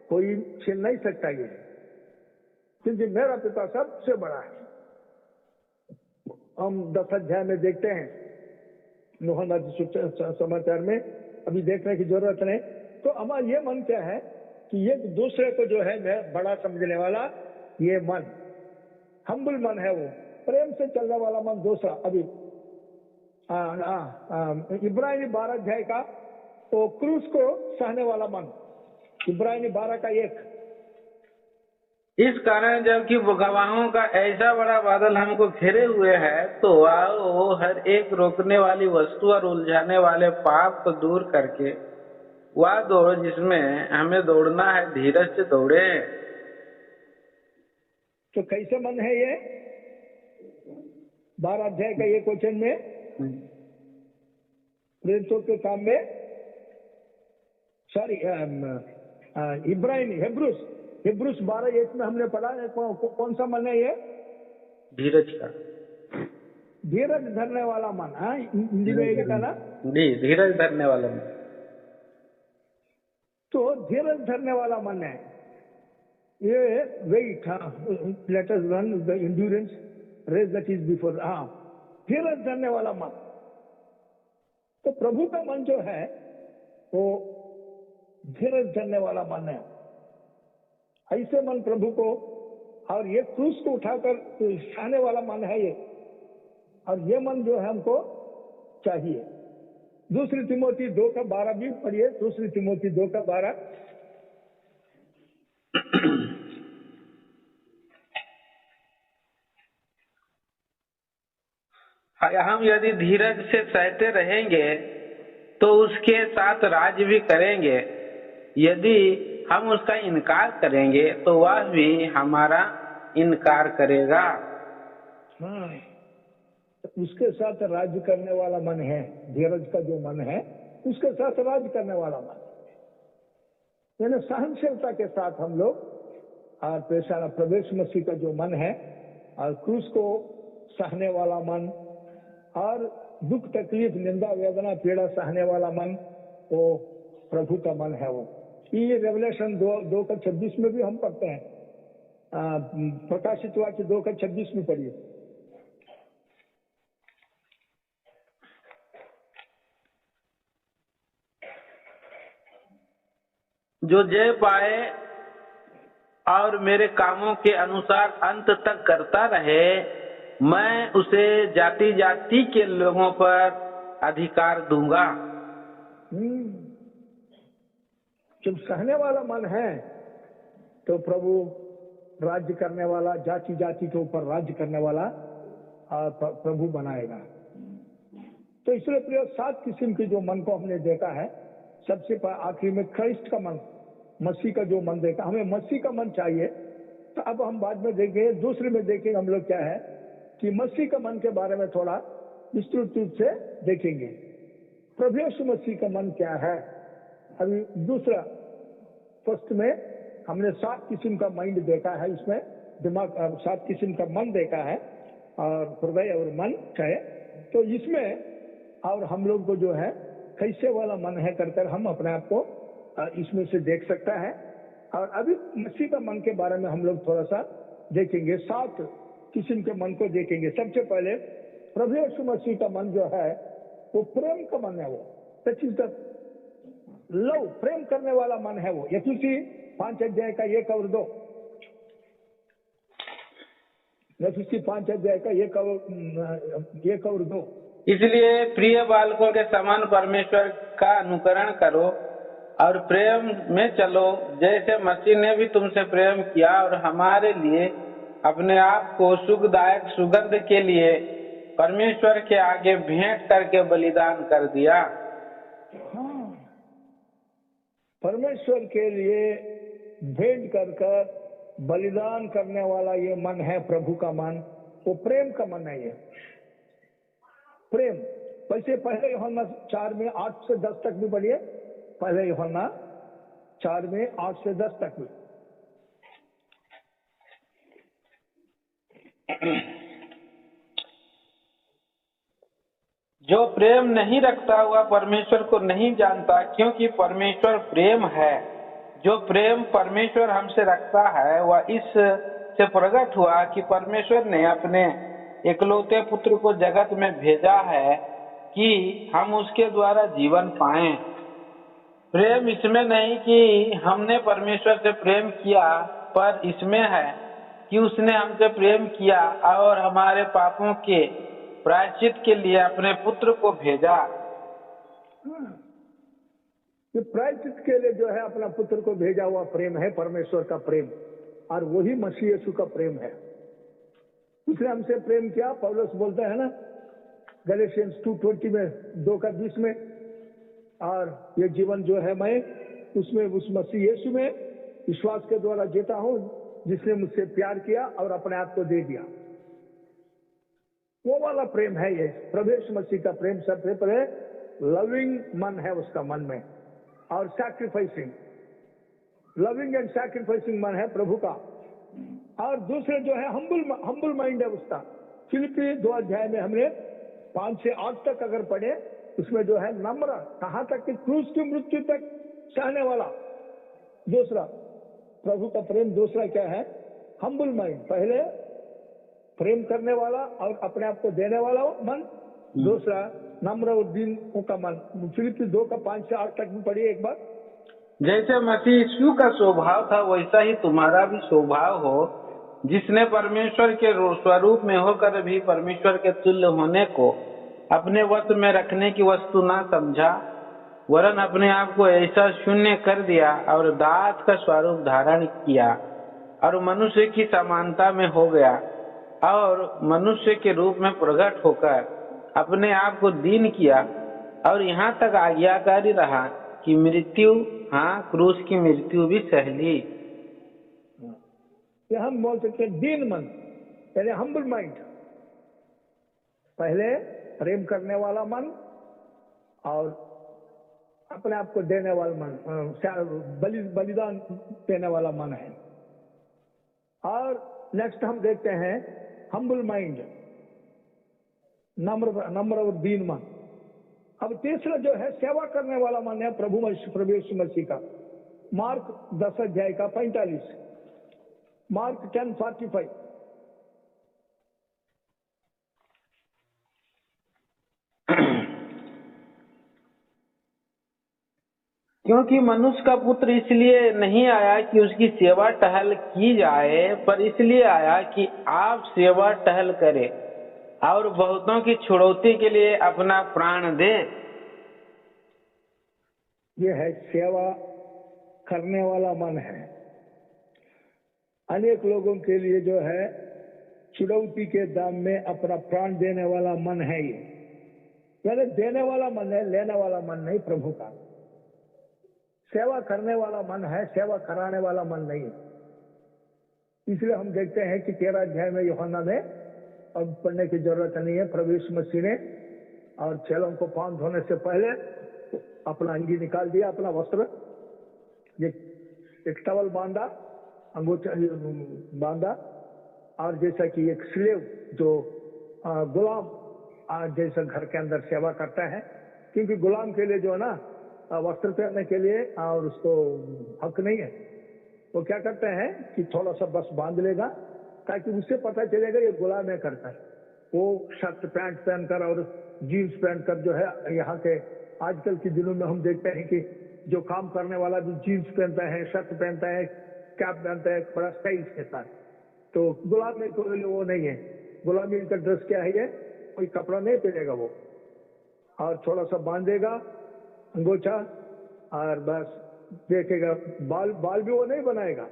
कोई छीन नहीं सकता ये, क्योंकि मेरा पिता सबसे बड़ा है। हम 10 अध्याय में देखते हैं, यूहन्ना समाचार में, अभी देखने की जरूरत नहीं। तो हमारा ये मन क्या है कि एक दूसरे को जो है मैं बड़ा समझने वाला ये मन, हम्बल मन है, वो प्रेम से चलने वाला मन। दूसरा अभी इब्रानी 12 अध्याय का तो क्रूस को सहने वाला मन, इब्रानी 12 का 1। इस कारण जबकि गवाहों का ऐसा बड़ा बादल हमको घेरे हुए है, तो आओ हर एक रोकने वाली वस्तु और उलझाने वाले पाप को दूर करके वह दौड़ जिसमें हमें दौड़ना है, धीरज से दौड़े। तो कैसे मन है ये? 12 अध्याय का 1 वचन में प्रेरितों के काम में, सॉरी इब्रानी हिब्रूस 12:1 में हमने पढ़ा है। कौन सा मन है ये? धीरज का, धीरज धरने वाला मन। हाँ, हिंदी में ये कहना जी, धीरज धरने वाला मन। तो धीरज धरने वाला मन है ये। Wait, let us run the endurance race that is before. हाँ, धीरज धरने वाला मन। तो प्रभु का मन जो है वो धीरज धरने वाला मन है, ऐसे मन प्रभु को, और ये क्रूस को उठाकर सहने वाला मन है ये, और ये मन जो है हमको चाहिए। दूसरी तिमोथी 2:12 भी पढ़िए, दूसरी तिमोथी 2:12। हम यदि धीरज से सहते रहेंगे तो उसके साथ राज्य भी करेंगे। यदि हम उसका इनकार करेंगे तो वह भी हमारा इनकार करेगा। हाँ, उसके साथ राज्य करने वाला मन है, धीरज का जो मन है उसके साथ राज्य करने वाला मन, यानी सहनशीलता के साथ हम लोग, और पेशाना प्रवेश मसीह का जो मन है, और क्रूस को सहने वाला मन, और दुख तकलीफ निंदा वेदना पीड़ा सहने वाला मन, वो प्रभु का मन है। वो ये रेवलेशन 2:26 में भी हम पढ़ते हैं, प्रकाशित वाक्य 2:26 में पढ़िए। जो जय पाए और मेरे कामों के अनुसार अंत तक करता रहे, मैं उसे जाति जाति के लोगों पर अधिकार दूंगा। जब सहने वाला मन है तो प्रभु राज्य करने वाला, जाति जाति के ऊपर राज्य करने वाला प्रभु बनाएगा। तो इसलिए प्रिय 7 किस्म के जो मन को हमने देखा है। सबसे आखिरी में क्राइस्ट का मन, मसीह का जो मन देखा, हमें मसीह का मन चाहिए। तो अब हम बाद में देखेंगे, दूसरे में देखेंगे हम लोग क्या है कि मसीह का मन के बारे में थोड़ा विस्तृत रूप से देखेंगे। प्रभु यीशु मसीह का मन क्या है। अभी दूसरा फर्स्ट में हमने 7 किस्म का माइंड देखा है, इसमें दिमाग 7 किस्म का मन देखा है, और हृदय और मन है। तो इसमें और हम लोग को जो है कैसे वाला मन है कर हम अपने आप को इसमें से देख सकता है। और अभी मसीह का मन के बारे में हम लोग थोड़ा सा देखेंगे, 7 किस्म के मन को देखेंगे। सबसे पहले प्रभु यीशु मसीह का मन जो है वो प्रेम का मन है। वो दैट इज द लव, प्रेम करने वाला मन है वो। यफूसी 5:1 और 2, यफूसी 5:1 और 2। इसलिए प्रिय बालकों के समान परमेश्वर का अनुकरण करो और प्रेम में चलो, जैसे मसीह ने भी तुमसे प्रेम किया और हमारे लिए अपने आप को सुखदायक सुगंध के लिए परमेश्वर के आगे भेंट करके बलिदान कर दिया। हाँ, परमेश्वर के लिए भेंट कर बलिदान करने वाला ये मन है प्रभु का मन। वो प्रेम का मन है। ये प्रेम वैसे पहले यूहन्ना 4:8-10 तक भी पढ़िए। पहले यूहन्ना 4:8-10 तक भी। जो प्रेम नहीं रखता हुआ परमेश्वर को नहीं जानता, क्योंकि परमेश्वर प्रेम है। जो प्रेम परमेश्वर हमसे रखता है वह इस से प्रकट हुआ कि परमेश्वर ने अपने इकलौते पुत्र को जगत में भेजा है कि हम उसके द्वारा जीवन पाएं। प्रेम इसमें नहीं कि हमने परमेश्वर से प्रेम किया, पर इसमें है कि उसने हमसे प्रेम किया और हमारे पापों के प्रायश्चित के लिए अपने पुत्र को भेजा। ये प्रायश्चित के लिए जो है अपना पुत्र को भेजा हुआ प्रेम है परमेश्वर का प्रेम, और वही मसीह यीशु का प्रेम है। उसने हमसे प्रेम किया, पौलुस बोलता है ना गैलेशियंस 2:20 में 2:20 में, और ये जीवन जो है मैं उसमें उस मसीह यीशु में विश्वास के द्वारा जीता हूं, जिसने मुझसे प्यार किया और अपने आप को दे दिया। वो वाला प्रेम है ये प्रभु यीशु मसीह का प्रेम। सबसे पहले लविंग मन है उसका मन में, और सैक्रिफाइसिंग, लविंग एंड सैक्रिफाइसिंग मन है प्रभु का। और दूसरे जो है हम्बल माइंड है उसका। फिलिपी 2 अध्याय में हमने 5 से 8 तक अगर पढ़े, उसमें जो है नम्र, कहां तक कि क्रूस की मृत्यु तक सहने वाला। दूसरा प्रभु का प्रेम, दूसरा क्या है हम्बल माइंड। पहले प्रेम करने वाला और अपने आप को देने वाला मन, दूसरा नम्र और दीन का मन। फिलिपी 2:5 से 8 तक भी पढ़िए एक बार। जैसे मसीह यीशु का स्वभाव था वैसा ही तुम्हारा भी स्वभाव हो, जिसने परमेश्वर के स्वरूप में होकर भी परमेश्वर के तुल्य होने को अपने वश में रखने की वस्तु ना समझा, वरन अपने आप को ऐसा शून्य कर दिया और दास का स्वरूप धारण किया और मनुष्य की समानता में हो गया और मनुष्य के रूप में प्रकट होकर अपने आप को दीन किया और यहाँ तक आज्ञाकारी रहा कि मृत्यु, हाँ, क्रूस की मृत्यु भी सह ली। ये हम बोल सकते हैं दीन मन, यानी हम्बल माइंड। पहले प्रेम करने वाला मन और अपने आप को देने वाला मन, बलिदान देने वाला मन है। और नेक्स्ट हम देखते हैं हम्बल माइंड, नम्र और दीन मन। अब तीसरा जो है सेवा करने वाला मन है प्रभु यीशु मसीह का। मार्क 10 अध्याय का 45, मार्क 10:45। क्योंकि मनुष्य का पुत्र इसलिए नहीं आया कि उसकी सेवा टहल की जाए, पर इसलिए आया कि आप सेवा टहल करें और बहुतों की छुड़ौती के लिए अपना प्राण दे। ये है सेवा करने वाला मन है। अनेक लोगों के लिए जो है छुड़ौती के दाम में अपना प्राण देने वाला मन है ये, यानी देने वाला मन है, लेने वाला मन नहीं प्रभु का। सेवा करने वाला मन है, सेवा कराने वाला मन नहीं है। इसलिए हम देखते हैं कि 13 अध्याय में यूहन्ना में, अब पढ़ने की जरूरत नहीं है, प्रभु यीशु मसीह ने और चेलों को पांव धोने से पहले अपना अंगी निकाल दिया, अपना वस्त्र, एक टवल बांधा, अंगूठा बांधा, और जैसा कि एक स्लेव जो गुलाम जैसा घर के अंदर सेवा करता है, क्योंकि गुलाम के लिए जो है ना वस्त्र पहनने के लिए और उसको हक नहीं है, वो क्या करते हैं कि थोड़ा सा बस बांध लेगा ताकि उससे पता चलेगा ये गुलाम है करता है। वो शर्ट पैंट पहनकर और जीन्स पहनकर जो है, यहाँ के आजकल के दिनों में हम देखते हैं कि जो काम करने वाला भी जीन्स पहनता है, शर्ट पहनता है, कैप पहनता है, बड़ा स्टाइल के साथ। तो गुलाम में तो वो नहीं है। गुलामी का ड्रेस क्या है, ये कोई कपड़ा नहीं पहनेगा वो, और थोड़ा सा बांधेगा अंगोछा और बस देखेगा। बाल भी वो नहीं बनाएगा,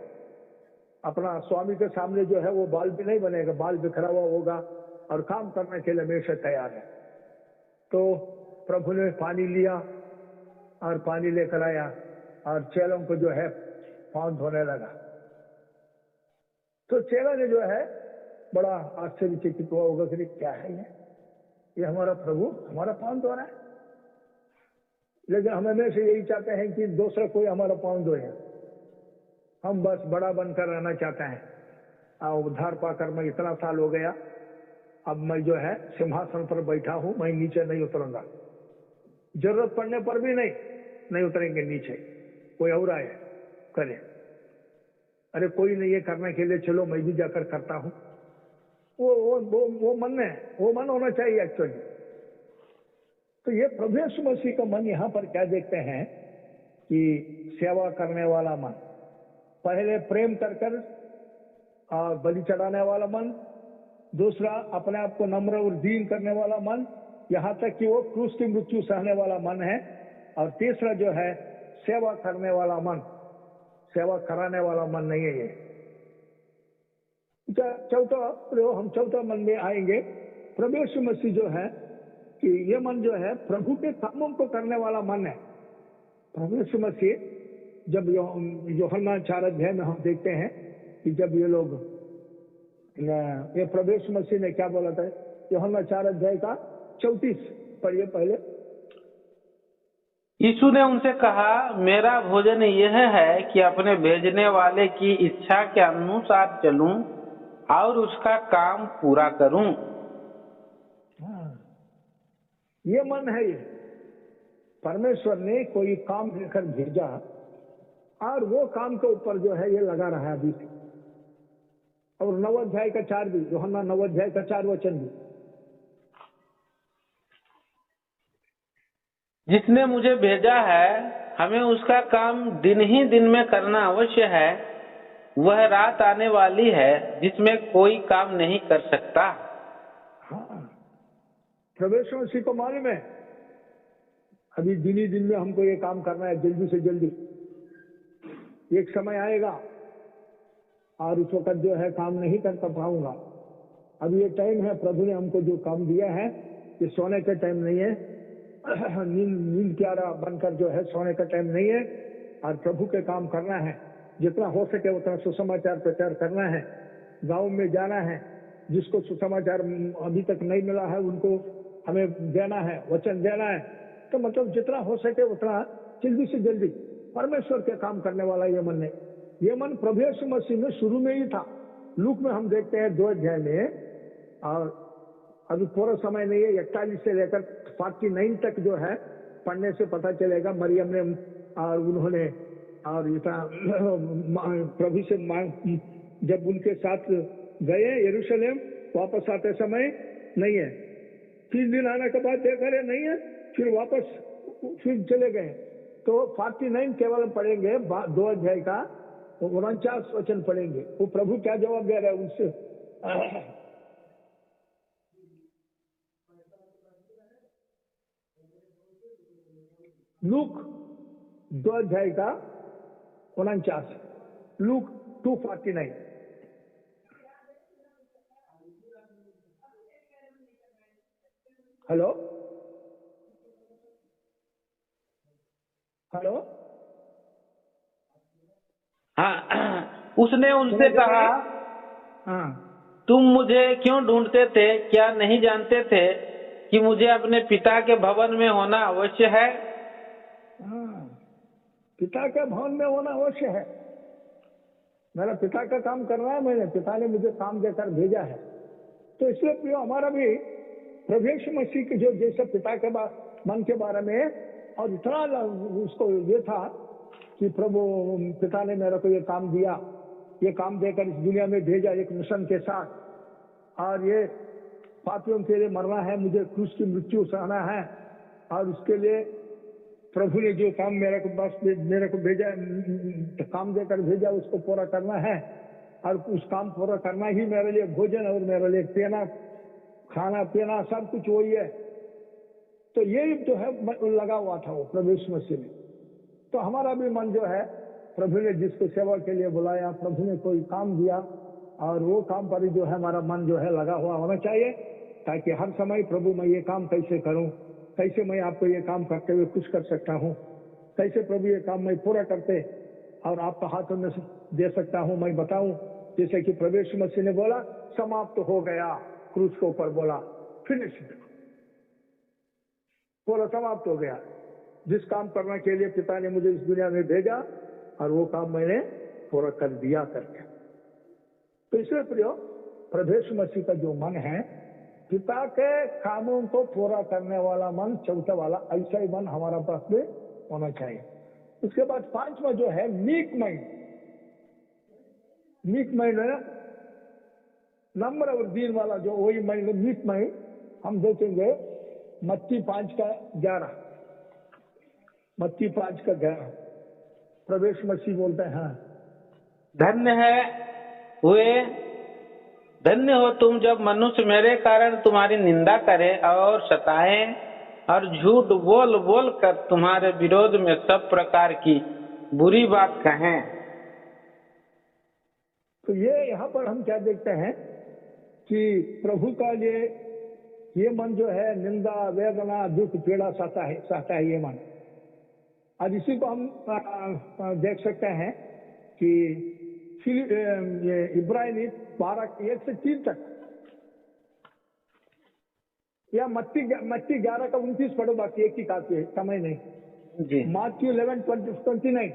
अपना स्वामी के सामने जो है वो बाल भी नहीं बनेगा, बाल बिखरा हुआ होगा और काम करने के लिए हमेशा तैयार है। तो प्रभु ने पानी लिया और पानी लेकर आया और चेलों को जो है पांव धोने लगा। तो चेला ने जो है बड़ा आश्चर्यचकित हुआ होगा कि क्या है ये हमारा प्रभु हमारा पांव धो रहा है। लेकिन हम हमेशा यही चाहते हैं कि दूसरा कोई हमारा पांव धोए। हम बस बड़ा बनकर रहना चाहते हैं। उद्धार पाकर मैं इतना साल हो गया, अब मैं जो है सिंहासन पर बैठा हूं, मैं नीचे नहीं उतरूंगा। जरूरत पड़ने पर भी नहीं उतरेंगे नीचे, कोई और आए करे। अरे कोई नहीं है करने के लिए, चलो मैं भी जाकर करता हूं। वो मन है, वो मन होना चाहिए एक्चुअली। तो ये प्रभु यीशु मसीह का मन यहाँ पर क्या देखते हैं कि सेवा करने वाला मन, पहले प्रेम कर बलि चढ़ाने वाला मन, दूसरा अपने आप को नम्र और दीन करने वाला मन, यहाँ तक कि वो क्रूस की मृत्यु सहने वाला मन है, और तीसरा जो है सेवा करने वाला मन, सेवा कराने वाला मन नहीं है ये। हम चौथा मन में आएंगे। प्रभु यीशु मसीह जो है कि ये मन जो है प्रभु के कामों को करने वाला मन है। प्रभु यीशु मसीह जब यूहन्ना 4 अध्याय में हम देखते हैं कि जब ये लोग, ये प्रभु यीशु मसीह ने क्या बोला था, यूहन्ना 4 अध्याय का 34 पढ़िए पहले। यीशु ने उनसे कहा, मेरा भोजन यह है कि अपने भेजने वाले की इच्छा के अनुसार चलूं और उसका काम पूरा करूं। ये मन है ये। परमेश्वर ने कोई काम देकर भेजा और वो काम के ऊपर जो है ये लगा रहा है अभी। और 9 अध्याय का 4 भी, यूहन्ना 9 अध्याय का 4 वचन भी, जिसने मुझे भेजा है हमें उसका काम दिन ही दिन में करना अवश्य है। वह रात आने वाली है जिसमें कोई काम नहीं कर सकता। हाँ, प्रभु मसीह को मालूम है अभी दिन ही दिन में हमको ये काम करना है, जल्दी से जल्दी। एक समय आएगा और उस वक्त जो है काम नहीं कर पाऊंगा। अब ये टाइम है, प्रभु ने हमको जो काम दिया है, ये सोने का टाइम नहीं है, नींद प्यारा बनकर जो है सोने का टाइम नहीं है। और प्रभु के काम करना है, जितना हो सके उतना सुसमाचार प्रचार करना है, गांव में जाना है, जिसको सुसमाचार अभी तक नहीं मिला है उनको हमें देना है, वचन देना है। तो मतलब जितना हो सके उतना जल्दी से जल्दी परमेश्वर के काम करने वाला ये मन नहीं। ये मन प्रभु यीशु मसीह में शुरू में ही था। लूक में हम देखते हैं 2 अध्याय में, और अभी पूरा समय नहीं है, 41 से लेकर 49 तक जो है पढ़ने से पता चलेगा। मरियम ने और उन्होंने और प्रभु से जब उनके साथ गए यरूशलेम, वापस आते समय नहीं है, 3 दिन आने के बाद देखा रहे नहीं है, फिर वापस फिर चले गए। तो 49 केवल पढ़ेंगे, 2 अध्याय का 49 वचन पढ़ेंगे। वो प्रभु क्या जवाब दे रहे हैं उनसे। लूक 2 अध्याय का 49, लूक 2:49। हेलो हेलो, हाँ, उसने उनसे कहा, हाँ, तुम मुझे क्यों ढूंढते थे? क्या नहीं जानते थे कि मुझे अपने पिता के भवन में होना अवश्य है? हाँ, पिता के भवन में होना अवश्य है। मेरा पिता का काम करना है, मैंने पिता ने मुझे काम देकर भेजा है। तो इसलिए प्रियो, हमारा भी प्रभु यीशु मसीह के जो जैसे पिता के मन के बारे में और इतना उसको ये था कि प्रभु पिता ने मेरे को ये काम दिया, ये काम देकर इस दुनिया में भेजा एक मिशन के साथ, और ये पापियों के लिए मरना है, मुझे क्रूस की मृत्यु सहना है, और उसके लिए प्रभु ने जो काम मेरे को भेजा, काम देकर भेजा, उसको पूरा करना है। और उस काम पूरा करना ही मेरे लिए भोजन और मेरे लिए पीना, खाना पीना सब कुछ वही है। तो ये जो है लगा हुआ था वो प्रभु यीशु मसीह में। तो हमारा भी मन जो है, प्रभु ने जिसको सेवा के लिए बुलाया, प्रभु ने कोई काम दिया, और वो काम पर जो है हमारा मन जो है लगा हुआ होना चाहिए, ताकि हर समय प्रभु मैं ये काम कैसे करूं, कैसे मैं आपको ये काम करते हुए खुश कर सकता हूं, कैसे प्रभु ये काम मैं पूरा करते और आपका हाथों में दे सकता हूं, मैं बताऊं। जैसे कि प्रभु यीशु मसीह ने बोला समाप्त तो हो गया, क्रूस के ऊपर बोला फिनिश्ड, पूरा समाप्त हो गया। जिस काम करने के लिए पिता ने मुझे इस दुनिया में भेजा, और वो काम मैंने पूरा कर दिया करके। तो इसलिए प्रियो, प्रभु यीशु मसीह का जो मन है, पिता के कामों को पूरा करने वाला मन, चौथा वाला, ऐसा ही मन हमारा पास में होना चाहिए। उसके बाद 5वां जो है मीक माइंड। मीक माइंड है नम्र और दीन वाला, जो वही माइंड है मीक माइंड। हम देखेंगे मत्ती 5:11, मत्ती 5:11 प्रभु यीशु मसीह बोलते हैं, धन्य हो तुम जब मनुष्य मेरे कारण तुम्हारी निंदा करे और सताए और झूठ बोल बोल कर तुम्हारे विरोध में सब प्रकार की बुरी बात कहें। तो ये यहाँ पर हम क्या देखते हैं कि प्रभु का लिए ये मन जो है निंदा, वेदना, दुख, पीड़ा सहता है ये मन। आज इसी को हम देख सकते हैं कि ये इब्रानी 12:1-3 तक, या मत्ती 11:29 पढ़ो, बाकी एक ही काफी है, समय नहीं जी। Matthew 11:29।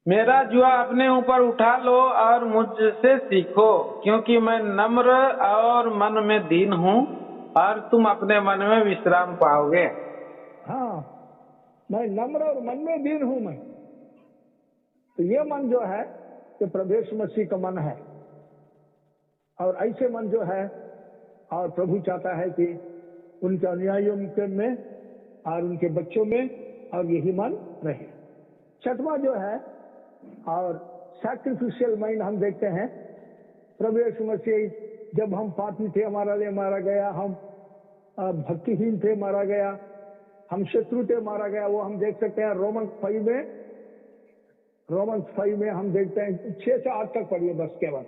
मेरा जुआ अपने ऊपर उठा लो और मुझसे सीखो, क्योंकि मैं नम्र और मन में दीन हूँ, और तुम अपने मन में विश्राम पाओगे। हाँ, मैं नम्र और मन में दीन हूं मैं। तो ये मन जो है कि प्रभु यीशु मसीह का मन है, और ऐसे मन जो है, और प्रभु चाहता है कि उनके अनुयायियों के में और उनके बच्चों में और यही मन रहे। छठवां जो है और सैक्रिफिशियल माइंड हम देखते हैं। प्रभु यीशु मसीह जब हम पापी थे हमारे लिए मारा गया, हम भक्तिहीन थे मारा गया, हम शत्रु थे मारा गया। वो हम देख सकते हैं रोमन्स 5 में हम देखते हैं 6 से 8 तक पढ़िए बस केवल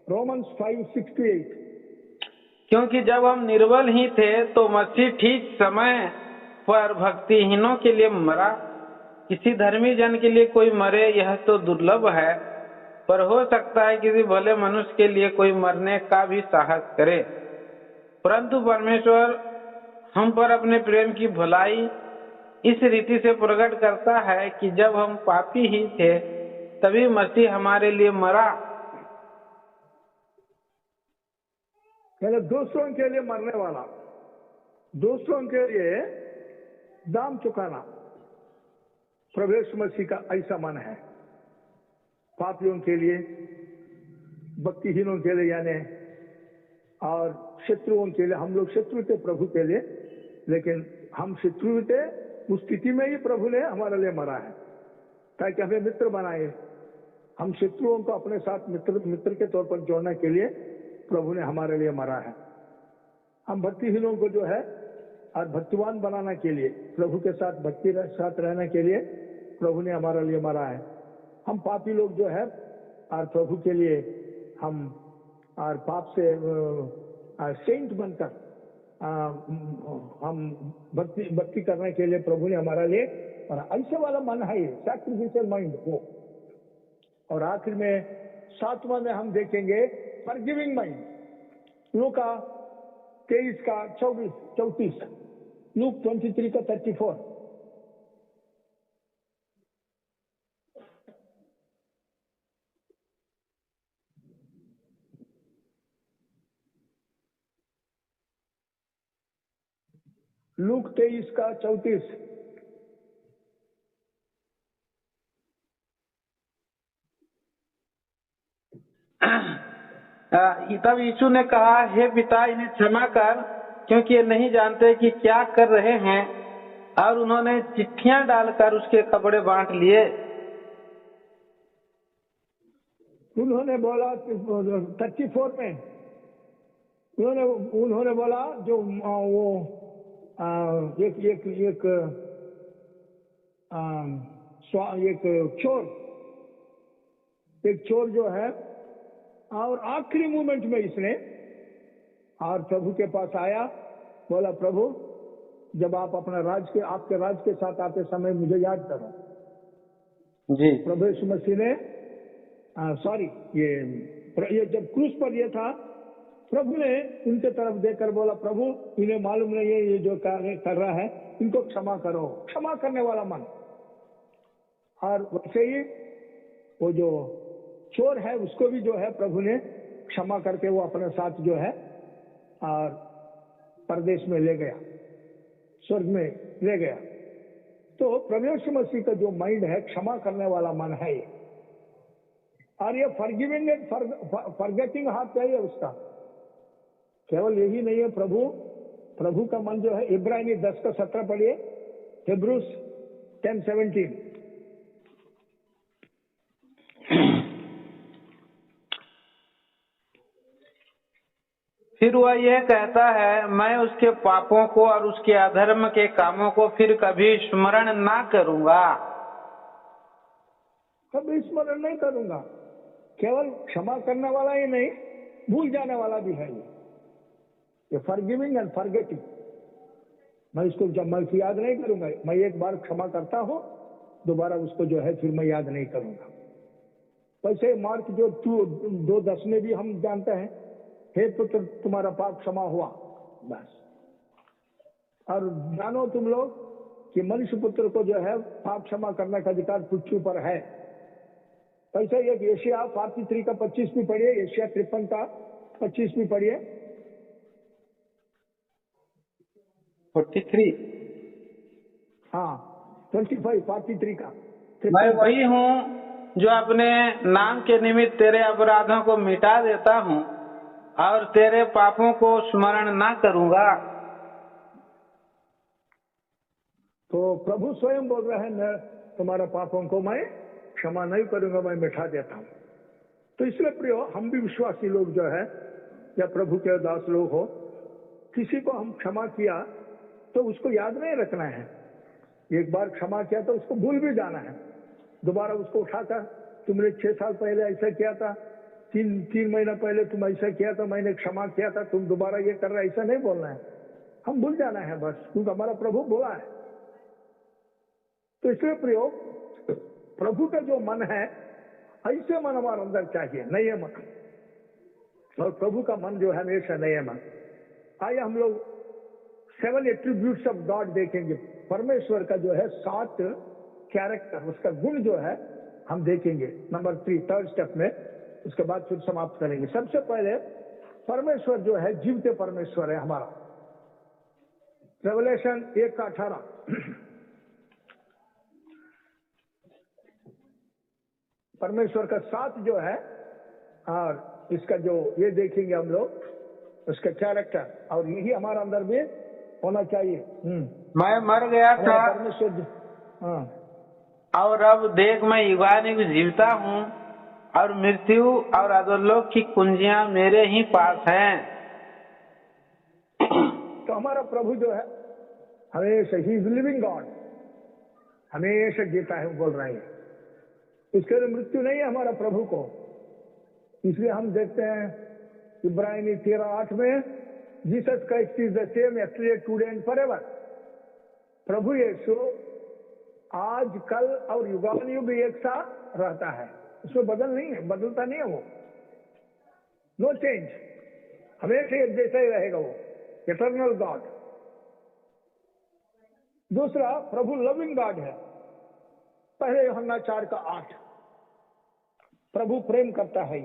रोमन्स 5:6-8। क्योंकि जब हम निर्बल ही थे तो मसीह ठीक समय पर भक्तिहीनों के लिए मरा। किसी धर्मी जन के लिए कोई मरे यह तो दुर्लभ है, पर हो सकता है किसी भले मनुष्य के लिए कोई मरने का भी साहस करे। परंतु परमेश्वर हम पर अपने प्रेम की भलाई इस रीति से प्रकट करता है कि जब हम पापी ही थे तभी मसीह हमारे लिए मरा। पहले दूसरों के लिए मरने वाला, दूसरों के लिए दाम चुकाना प्रभु यीशु मसीह का ऐसा मन है। पापियों के लिए, भक्तिहीनों के लिए यानी और शत्रुओं के लिए। हम लोग शत्रु थे प्रभु के लिए, लेकिन हम शत्रु थे उस स्थिति में ही प्रभु ने हमारे लिए मरा है ताकि हमें मित्र बनाए। हम शत्रुओं को अपने साथ मित्र के तौर पर जोड़ने के लिए प्रभु ने हमारे लिए मरा है। हम भक्तिहीनों को जो है और भक्तिवान बनाने के लिए, प्रभु के साथ भक्ति साथ रहने के लिए प्रभु ने हमारे लिए मरा है। हम पापी लोग जो है और प्रभु के लिए हम और पाप से सेंट बनकर हम भक्ति करने के लिए प्रभु ने हमारे लिए और ऐसे वाला मन है ये सैक्रिफिशियल माइंड वो। और आखिर में 7वां में हम देखेंगे फॉरगिविंग माइंड। लूका 23:34, लूक 23:34। लूक 23:34। तब यीशु ने कहा, हे पिता इन्हें क्षमा कर, क्योंकि ये नहीं जानते कि क्या कर रहे हैं। और उन्होंने चिट्ठियां डालकर उसके कपड़े बांट लिए। उन्होंने बोला 34 में उन्होंने बोला जो वो एक चोर जो है और आखिरी मोमेंट में इसने और प्रभु के पास आया, बोला प्रभु जब आप अपना आपके राज के साथ आते समय मुझे याद करो। जी प्रभु यीशु मसीह ने ये जब क्रूस पर ये था, प्रभु ने उनके तरफ देखकर बोला प्रभु इन्हें मालूम नहीं है ये जो कर रहा है, इनको क्षमा करो। क्षमा करने वाला मन। और वैसे ही वो जो चोर है उसको भी जो है प्रभु ने क्षमा करके वो अपने साथ जो है और परदेश में ले गया, स्वर्ग में ले गया। तो प्रभु यीशु मसीह का जो माइंड है क्षमा करने वाला मन है ये। और ये फॉरगिविंग एंड फॉरगेटिंग हाथ चाहिए उसका। केवल यही नहीं है, प्रभु का मन जो है इब्रानी 10:17 पढ़िए, हिब्रूस 10:17। फिर वह यह कहता है, मैं उसके पापों को और उसके अधर्म के कामों को फिर कभी स्मरण ना करूंगा। कभी स्मरण नहीं करूंगा। केवल क्षमा करने वाला ही नहीं, भूल जाने वाला भी है ये फॉरगिविंग एंड फॉरगेटिंग। मैं इसको जब मैं याद नहीं करूंगा, मैं एक बार क्षमा करता हूं, दोबारा उसको जो है फिर मैं याद नहीं करूंगा। वैसे मार्क जो 2:10 में भी हम जानते हैं, हे पुत्र तुम्हारा पाप क्षमा हुआ, बस। और जानो तुम लोग कि मनुष्य पुत्र को जो है पाप क्षमा करने का अधिकार पृथ्वी पर है। वैसे एक एशिया 43:25 भी पढ़िए, एशिया 53:25 भी पढ़िए। 43 हाँ 43 का। मैं वही हूँ जो अपने नाम के निमित्त तेरे अपराधों को मिटा देता हूँ और तेरे पापों को स्मरण ना करूंगा। तो प्रभु स्वयं बोल रहे हैं, मैं तुम्हारा पापों को मैं क्षमा नहीं करूंगा, मैं मिटा देता हूं। तो इसलिए प्रियो, हम भी विश्वासी लोग जो है या प्रभु के दास लोग हो, किसी को हम क्षमा किया तो उसको याद नहीं रखना है। एक बार क्षमा किया तो उसको भूल भी जाना है। दोबारा उसको उठाकर, तुमने 6 साल पहले ऐसा किया था, तीन महीना पहले तुम ऐसा किया था, मैंने क्षमा किया था, तुम दोबारा ये कर रहे, ऐसा नहीं बोलना है। हम भूल जाना है बस, क्योंकि हमारा प्रभु बोला है। तो इसलिए प्रियो, प्रभु का जो मन है, ऐसे मन हमारे अंदर चाहिए, नए मन। और प्रभु का मन जो है हमेशा नए मन। आइए हम लोग 7 एट्रीब्यूट्स ऑफ गॉड देखेंगे। परमेश्वर का जो है 7 कैरेक्टर, उसका गुण जो है हम देखेंगे नंबर 3, थर्ड स्टेप में। उसके बाद फिर समाप्त करेंगे। सबसे पहले परमेश्वर जो है जीवते परमेश्वर है हमारा। रेवलेशन 1:18 परमेश्वर का 7 जो है, और इसका जो ये देखेंगे हम लोग, उसका कैरेक्टर, और यही हमारा अंदर भी होना चाहिए। मैं मर गया था परमेश्वर, हाँ, और अब देख मैं युगानुयुग जीवता हूँ, और मृत्यु और अधोलोक की कुंजियां मेरे ही पास हैं। तो हमारा प्रभु जो है हमेशा, ही इज लिविंग गॉड, हमेशा जीता है, बोल रहे हैं। इसके लिए मृत्यु नहीं है हमारा प्रभु को। इसलिए हम देखते हैं इब्रानी 13:8 में, Jesus Christ is the same yesterday, today and forever. प्रभु यीशु आज, कल और युगानुयुग एक सा रहता है, उसमें बदलता नहीं है वो। नो चेंज, हमेशा एक जैसा ही रहेगा वो, इटर्नल गॉड। दूसरा, प्रभु लविंग गॉड है। पहले यूहन्ना 4:8, प्रभु प्रेम करता है।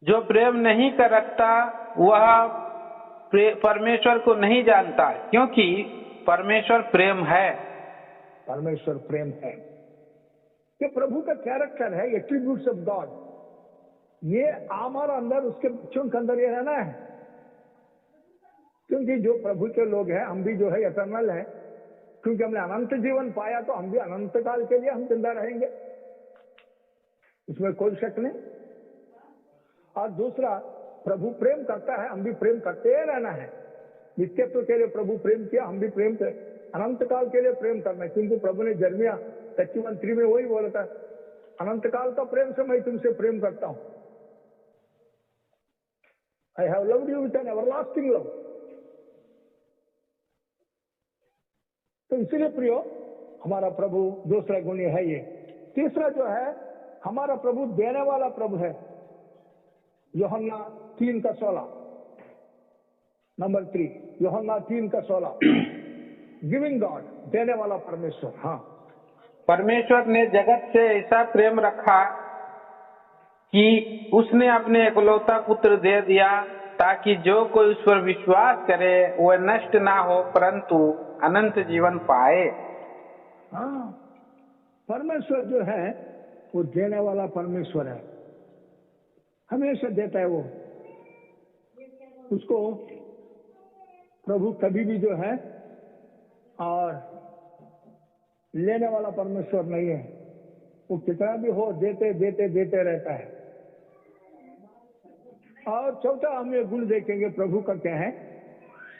जो प्रेम नहीं कर रखता वह परमेश्वर को नहीं जानता, क्योंकि परमेश्वर प्रेम है। परमेश्वर प्रेम है, ये प्रभु का कैरेक्टर है, एट्रीब्यूट्स ऑफ गॉड। ये हमारा अंदर, उसके बच्चों के अंदर ये रहना है। क्योंकि जो प्रभु के लोग हैं, हम भी जो है इटर्नल है, क्योंकि हमने अनंत जीवन पाया, तो हम भी अनंत काल के लिए हम जिंदा रहेंगे, इसमें कोई शक नहीं। और दूसरा, प्रभु प्रेम करता है, हम भी प्रेम करते ही रहना है। नित्यत्व के लिए प्रभु प्रेम किया, हम भी प्रेम कर, अनंत काल के लिए प्रेम करना है। क्योंकि प्रभु ने जर्मिया 31:3 में वही बोला था, अनंत काल का प्रेम से मैं तुमसे प्रेम करता हूं। I have loved you with an everlasting love. तो इसीलिए प्रियो, हमारा प्रभु दूसरा गुण है ये। तीसरा जो है, हमारा प्रभु देने वाला प्रभु है। यूहन्ना 3:16, नंबर 3, यूहन्ना 3:16, गिविंग गॉड, देने वाला परमेश्वर। हाँ, परमेश्वर ने जगत से ऐसा प्रेम रखा कि उसने अपने एकलौता पुत्र दे दिया, ताकि जो कोई उस पर विश्वास करे वह नष्ट ना हो, परंतु अनंत जीवन पाए। हाँ, परमेश्वर जो है वो देने वाला परमेश्वर है, हमेशा देता है वो। उसको प्रभु कभी भी जो है और लेने वाला परमेश्वर नहीं है। वो कितना भी हो, देते देते देते रहता है। और चौथा हम ये गुण देखेंगे प्रभु का, क्या है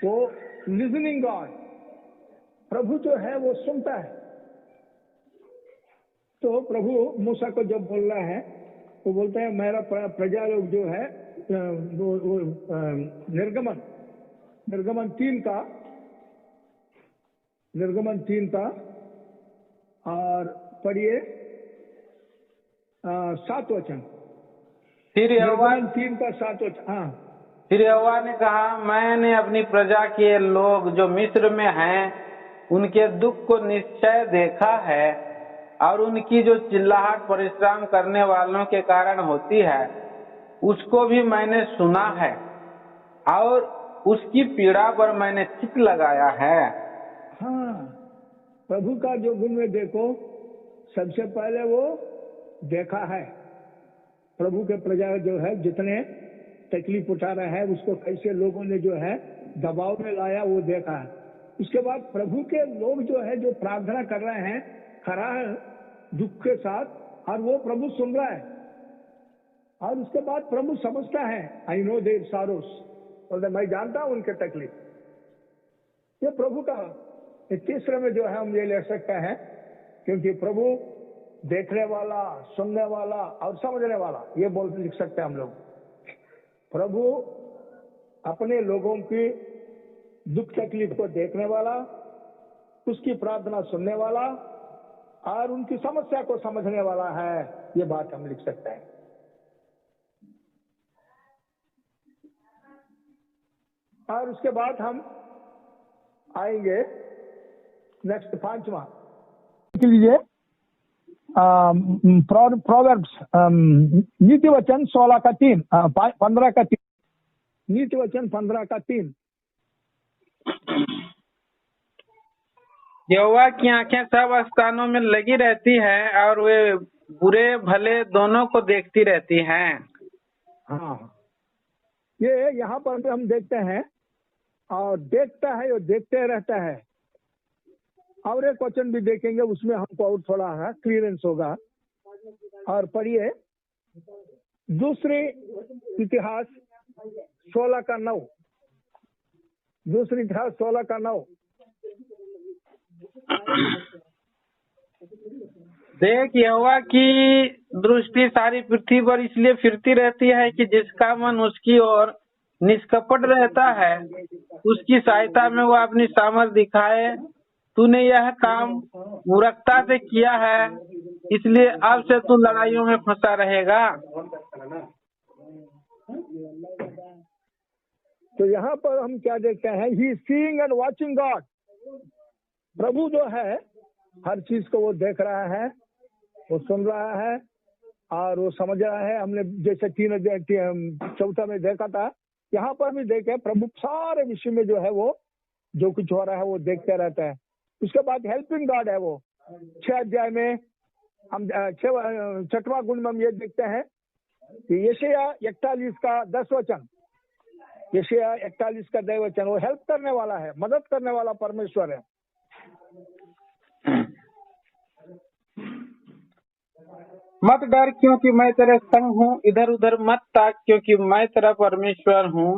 वो, लिसनिंग गॉड। प्रभु जो है वो सुनता है। तो प्रभु मूसा को जब बोल रहा है, वो बोलता है मेरा प्रजा लोग जो है निर्गमन 3 का और पढ़िए 7 वचन। फिर यहोवा 3 का 7 वचन। हाँ, फिर यहोवा ने कहा, मैंने अपनी प्रजा के लोग जो मिस्र में हैं उनके दुख को निश्चय देखा है, और उनकी जो चिल्लाहट परिश्रम करने वालों के कारण होती है उसको भी मैंने सुना है, और उसकी पीड़ा पर मैंने चित्त लगाया है। हाँ, प्रभु का जो गुण में देखो, सबसे पहले वो देखा है। प्रभु के प्रजा जो है जितने तकलीफ उठा रहा है, उसको कैसे लोगों ने जो है दबाव में लाया वो देखा है। उसके बाद प्रभु के लोग जो है जो प्रार्थना कर रहे हैं खड़ा है दुख के साथ और वो प्रभु सुन रहा है और उसके बाद प्रभु समझता है आई नो देयर सारोस, बोलते मैं जानता हूं उनके तकलीफ। ये प्रभु का तीसरे में जो है हम ये ले सकते हैं क्योंकि प्रभु देखने वाला, सुनने वाला और समझने वाला, ये बोल लिख सकते हैं हम लोग। प्रभु अपने लोगों की दुख तकलीफ को देखने वाला, उसकी प्रार्थना सुनने वाला और उनकी समस्या को समझने वाला है, ये बात हम लिख सकते हैं। और उसके बाद हम आएंगे नेक्स्ट 5वां लीजिए प्रोवर्ब्स नीति वचन 16 का 3 15 का 3 नीति वचन 15 का 3। यहोवा की आंखें सब स्थानों में लगी रहती है और वे बुरे भले दोनों को देखती रहती हैं। हाँ, ये यहाँ पर भी हम देखते हैं और देखता है और देखते रहता है। और एक वचन भी देखेंगे उसमें हमको और थोड़ा है क्लियरेंस होगा। और पढ़िए दूसरी इतिहास 16 का 9। दूसरी इतिहास 16 का 9। देख यहोवा की दृष्टि सारी पृथ्वी पर इसलिए फिरती रहती है कि जिसका मन उसकी ओर निष्कपट रहता है उसकी सहायता में वो अपनी सामर्थ दिखाए। तूने यह काम मूर्खता से किया है, इसलिए अब से तू लड़ाइयों में फंसा रहेगा। तो यहाँ पर हम क्या देखते हैं, he seeing and watching God. प्रभु जो है हर चीज को वो देख रहा है, वो सुन रहा है और वो समझ रहा है। हमने जैसे 4 में देखा था, यहाँ पर भी देखे प्रभु सारे विषय में जो है वो जो कुछ हो रहा है वो देखते रहता है। उसके बाद हेल्पिंग गॉड है वो 6 अध्याय में हम 6वां गुण में हम ये देखते हैं कि यशायाह 41 का 10 वचन, यशायाह 41 का 10 वचन, वो हेल्प करने वाला है, मदद करने वाला परमेश्वर है। मत डर क्योंकि मैं तेरे संग हूँ, इधर उधर मत ताक क्योंकि मैं तेरा परमेश्वर हूँ।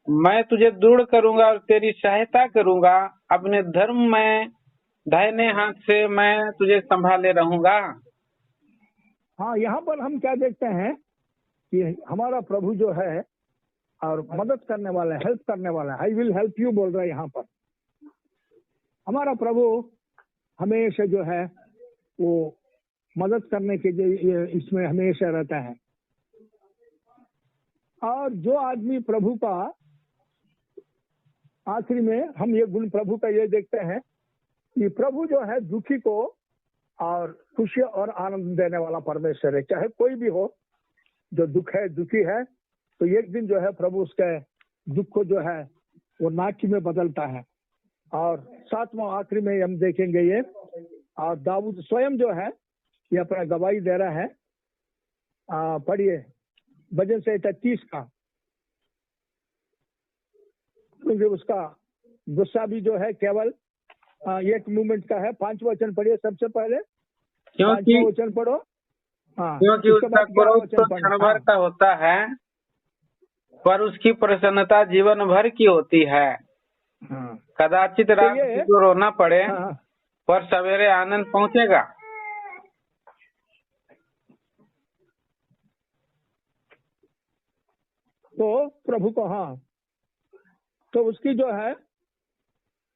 मैं तुझे दृढ़ करूंगा और तेरी सहायता करूंगा, अपने धर्म में दाहिने हाथ से मैं तुझे संभाले रहूंगा। हाँ, यहाँ पर हम क्या देखते हैं कि हमारा प्रभु जो है और मदद करने वाला है, हेल्प करने वाला है। आई विल हेल्प यू बोल रहा है यहाँ पर। हमारा प्रभु हमेशा जो है वो मदद करने के लिए इसमें हमेशा रहता है। और जो आदमी प्रभु का, आखिरी में हम ये गुण प्रभु का ये देखते हैं कि प्रभु जो है दुखी को और खुशी और आनंद देने वाला परमेश्वर है। चाहे कोई भी हो जो दुख है, दुखी है, तो एक दिन जो है प्रभु उसके दुख को जो है वो नाची में बदलता है। और 7वां आखिरी में हम देखेंगे ये, और दाऊद स्वयं जो है ये अपना गवाही दे रहा है। पढ़िए भजन संहिता 30 का, क्योंकि उसका गुस्सा भी जो है केवल एक मूवमेंट का है। 5 वचन पढ़िए सबसे पहले, 5वां वचन पढ़ो। हाँ, क्योंकि उसका क्रोध तो क्षण भर का होता है, पर उसकी प्रसन्नता जीवन भर की होती है। हाँ, कदाचित रात को रोना पड़े, हाँ, पर सवेरे आनंद पहुंचेगा। तो प्रभु को, हाँ, तो उसकी जो है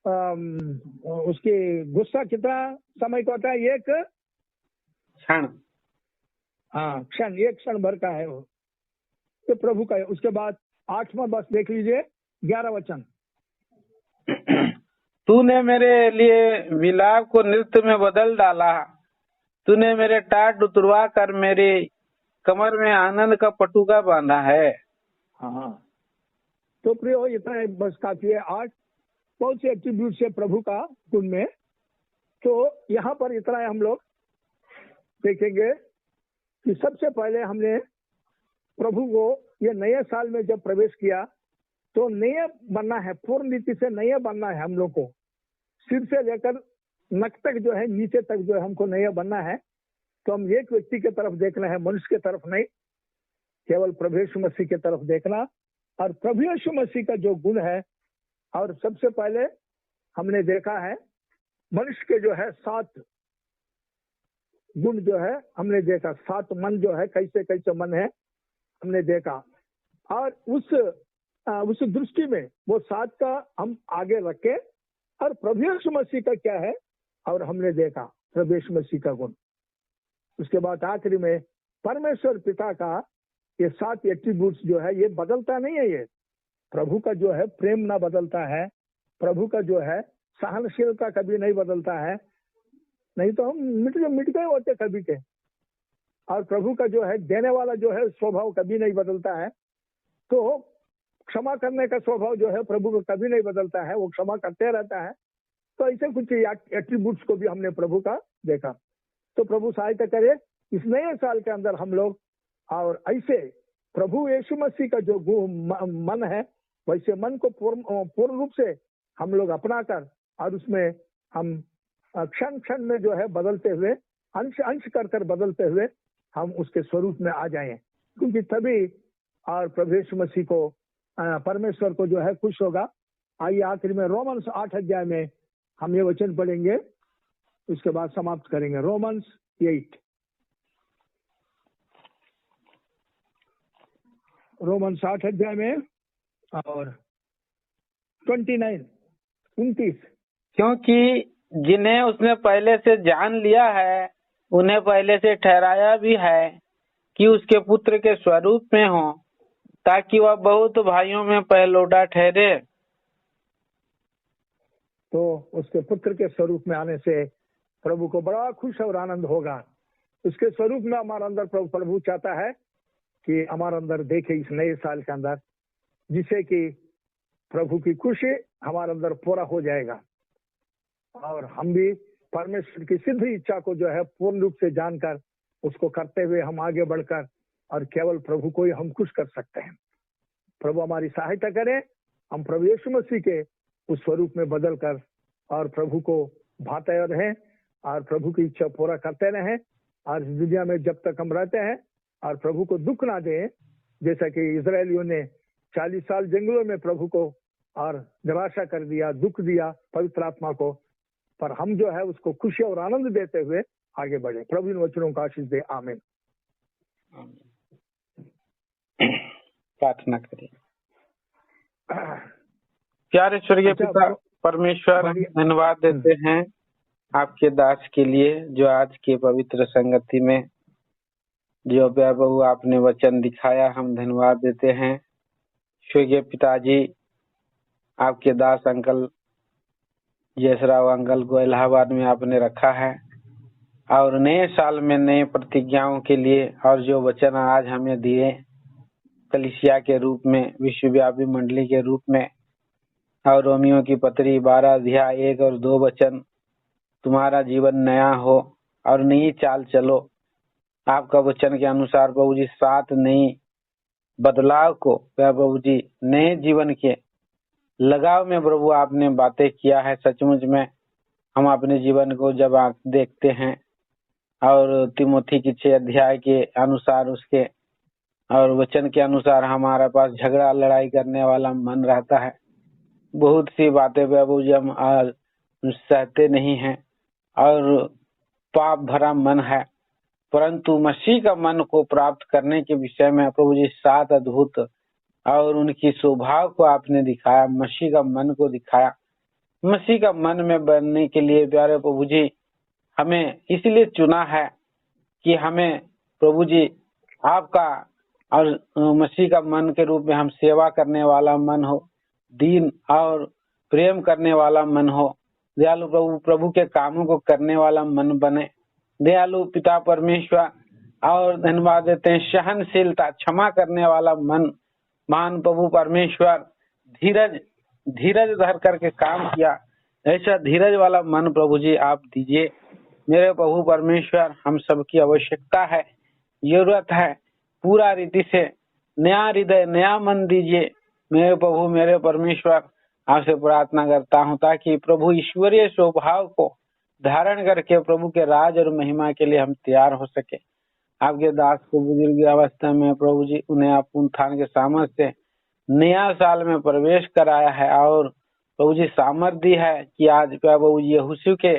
उसकी गुस्सा कितना समय का होता है? एक क्षण। हाँ, क्षण, एक क्षण भर का है वो, तो प्रभु का है। उसके बाद 8वां बस देख लीजिए, 11 वचन। तूने मेरे लिए विलाप को नृत्य में बदल डाला, तूने मेरे टाट उतरवा कर मेरे कमर में आनंद का पटुका बांधा है। हाँ, तो प्रियो इतना बस काफी है। 8 बहुत से एट्रीब्यूट है प्रभु का गुण में। तो यहाँ पर इतना हम लोग देखेंगे कि सबसे पहले हमने प्रभु को ये नए साल में जब प्रवेश किया तो नए बनना है, पूर्ण रीति से नए बनना है हम लोग को, सिर से लेकर नक तक जो है, नीचे तक जो है हमको नए बनना है। तो हम एक व्यक्ति की तरफ देखना है, मनुष्य की तरफ नहीं, केवल प्रभु यीशु मसीह की तरफ देखना। और प्रभु यीशु मसीह का जो गुण है, और सबसे पहले हमने देखा है मनुष्य के जो है 7 गुण जो है हमने देखा, 7 मन जो है, कैसे कैसे मन है हमने देखा। और उस दृष्टि में वो 7 का हम आगे रखे, और प्रभु यीशु मसीह का क्या है और हमने देखा प्रभु यीशु मसीह का गुण। उसके बाद आखिरी में परमेश्वर पिता का ये 7 एट्रीब्यूट्स जो है ये बदलता नहीं है। ये प्रभु का जो है प्रेम ना बदलता है, प्रभु का जो है सहनशीलता कभी नहीं बदलता है, नहीं तो हम मिट गए होते कभी के। और प्रभु का जो है देने वाला जो है स्वभाव कभी नहीं बदलता है। तो क्षमा करने का स्वभाव जो है प्रभु को कभी नहीं बदलता है, वो क्षमा करते रहता है। तो ऐसे कुछ एट्रीब्यूट्स को भी हमने प्रभु का देखा। तो प्रभु सहायता करे इस नए साल के अंदर हम लोग, और ऐसे प्रभु यीशु मसीह का जो मन है वैसे मन को पूर्ण रूप से हम लोग अपना कर, और उसमें हम क्षण क्षण में जो है बदलते हुए, अंश अंश कर बदलते हुए हम उसके स्वरूप में आ जाएं, क्योंकि तभी और प्रभु यीशु मसीह को परमेश्वर को जो है खुश होगा। आइए आखिर में रोमन्स 8 अध्याय में हम ये वचन पढ़ेंगे, उसके बाद समाप्त करेंगे। रोमन्स 8, रोमन्स 8 अध्याय में और 29 क्योंकि जिन्हें उसने पहले से जान लिया है उन्हें पहले से ठहराया भी है कि उसके पुत्र के स्वरूप में हो, ताकि वह बहुत भाइयों में पहलौठा ठहरे। तो उसके पुत्र के स्वरूप में आने से प्रभु को बड़ा खुश और आनंद होगा। उसके स्वरूप में हमारे अंदर प्रभु चाहता है कि हमारे अंदर देखे इस नए साल के अंदर, जिससे कि प्रभु की खुशी हमारे अंदर पूरा हो जाएगा, और हम भी परमेश्वर की सिद्ध इच्छा को जो है पूर्ण रूप से जानकर उसको करते हुए हम आगे बढ़कर और केवल प्रभु को ही हम खुश कर सकते हैं। प्रभु हमारी सहायता करें, हम प्रभु यीशु मसीह के उस स्वरूप में बदल कर और प्रभु को भाते रहें और प्रभु की इच्छा पूरा करते रहें, और इस दुनिया में जब तक हम रहते हैं और प्रभु को दुख ना दें, जैसा कि इजरायलियों ने 40 साल जंगलों में प्रभु को और निराशा कर दिया, दुख दिया पवित्र आत्मा को, पर हम जो है उसको खुशी और आनंद देते हुए आगे बढ़े। प्रभु इन वचनों का आशीष दे, आमीन। प्रार्थना करें। प्यारे स्वर्गीय पिता परमेश्वर, धन्यवाद देते हैं आपके दास के लिए जो आज के पवित्र संगति में जो प्रभु आपने वचन दिखाया, हम धन्यवाद देते हैं। स्वर्गीय पिताजी, आपके दास अंकल जयसराव अंकल को इलाहाबाद में आपने रखा है, और नए साल में नए प्रतिज्ञाओं के लिए और जो वचन आज हमें दिए कलीसिया के रूप में, विश्वव्यापी मंडली के रूप में, और रोमियो की पत्री 12 अध्याय 1 और 2 वचन, तुम्हारा जीवन नया हो और नई चाल चलो। आपका वचन के अनुसार प्रभु जी 7 नई बदलाव को प्रभु जी नए जीवन के लगाव में प्रभु आपने बातें किया है। सचमुच में हम अपने जीवन को जब आप देखते हैं और तिमोथी की 6 अध्याय के अनुसार उसके और वचन के अनुसार हमारे पास झगड़ा लड़ाई करने वाला मन रहता है, बहुत सी बातें प्रभु जी हम सहते नहीं हैं और पाप भरा मन है, परंतु मसीह का मन को प्राप्त करने के विषय में प्रभु जी 7 अद्भुत और उनकी स्वभाव को आपने दिखाया, मसीह का मन को दिखाया। मसीह का मन में बनने के लिए प्यारे प्रभु जी हमें इसलिए चुना है कि हमें प्रभु जी आपका और मसीह का मन के रूप में हम सेवा करने वाला मन हो, दीन और प्रेम करने वाला मन हो, दयालु प्रभु के कामों को करने वाला मन बने। दयालु पिता परमेश्वर, और धन्यवाद देते हैं सहनशीलता, क्षमा करने वाला मन, महान प्रभु परमेश्वर, धीरज धर करके काम किया, ऐसा धीरज वाला मन प्रभु जी आप दीजिए। मेरे प्रभु परमेश्वर, हम सबकी आवश्यकता है, जरूरत है, पूरा रीति से नया हृदय नया मन दीजिए। मेरे प्रभु मेरे परमेश्वर आपसे प्रार्थना करता हूँ ताकि प्रभु ईश्वरीय स्वभाव को धारण करके प्रभु के राज और महिमा के लिए हम तैयार हो सके। आपके दास को बुजुर्ग अवस्था में प्रभु जी उन्हें आप उत्थान के सामर्थ्य से नया साल में प्रवेश कराया है और प्रभु जी सामर्थ्य दी है कि आज प्रभु जी यहोशू के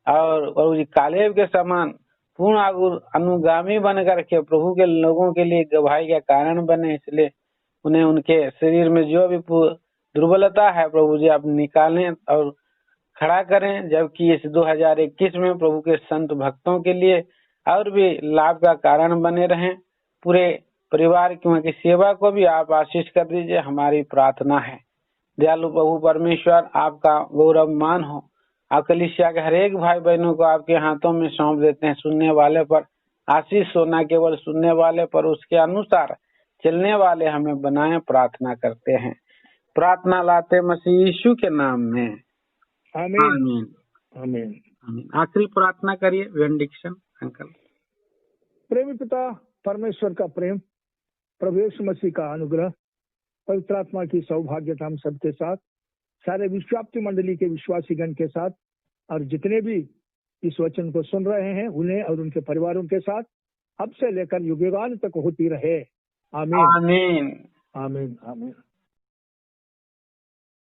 और प्रभु जी कालेब के समान पूर्ण अनुगामी बन करके प्रभु के लोगों के लिए गवाही का कारण बने। इसलिए उन्हें उनके शरीर में जो भी दुर्बलता है प्रभु जी आप निकालें और खड़ा करें, जबकि इस 2021 में प्रभु के संत भक्तों के लिए और भी लाभ का कारण बने रहें। पूरे परिवार की सेवा को भी आप आशीष कर दीजिए, हमारी प्रार्थना है। दयालु प्रभु परमेश्वर आपका गौरव मान हो। आप कलीसिया के हर एक भाई बहनों को आपके हाथों में सौंप देते हैं। सुनने वाले पर आशीष होना केवल सुनने वाले पर उसके अनुसार चलने वाले हमें बनाए, प्रार्थना करते हैं। प्रार्थना लाते मसीह यीशु के नाम में, आमीन आमीन आमीन। आमीन। आखिरी प्रार्थना करिए बेनेडिक्शन अंकल। प्रेमी पिता परमेश्वर का प्रेम, प्रभु यीशु मसीह का अनुग्रह, पवित्र आत्मा की सौभाग्यता हम सबके साथ, सारे विश्वाप्ति मंडली के विश्वासीगण के साथ और जितने भी इस वचन को सुन रहे हैं उन्हें और उनके परिवारों के साथ अब से लेकर युगान तक होती रहे। आमीन आमीन आमीन आमीन।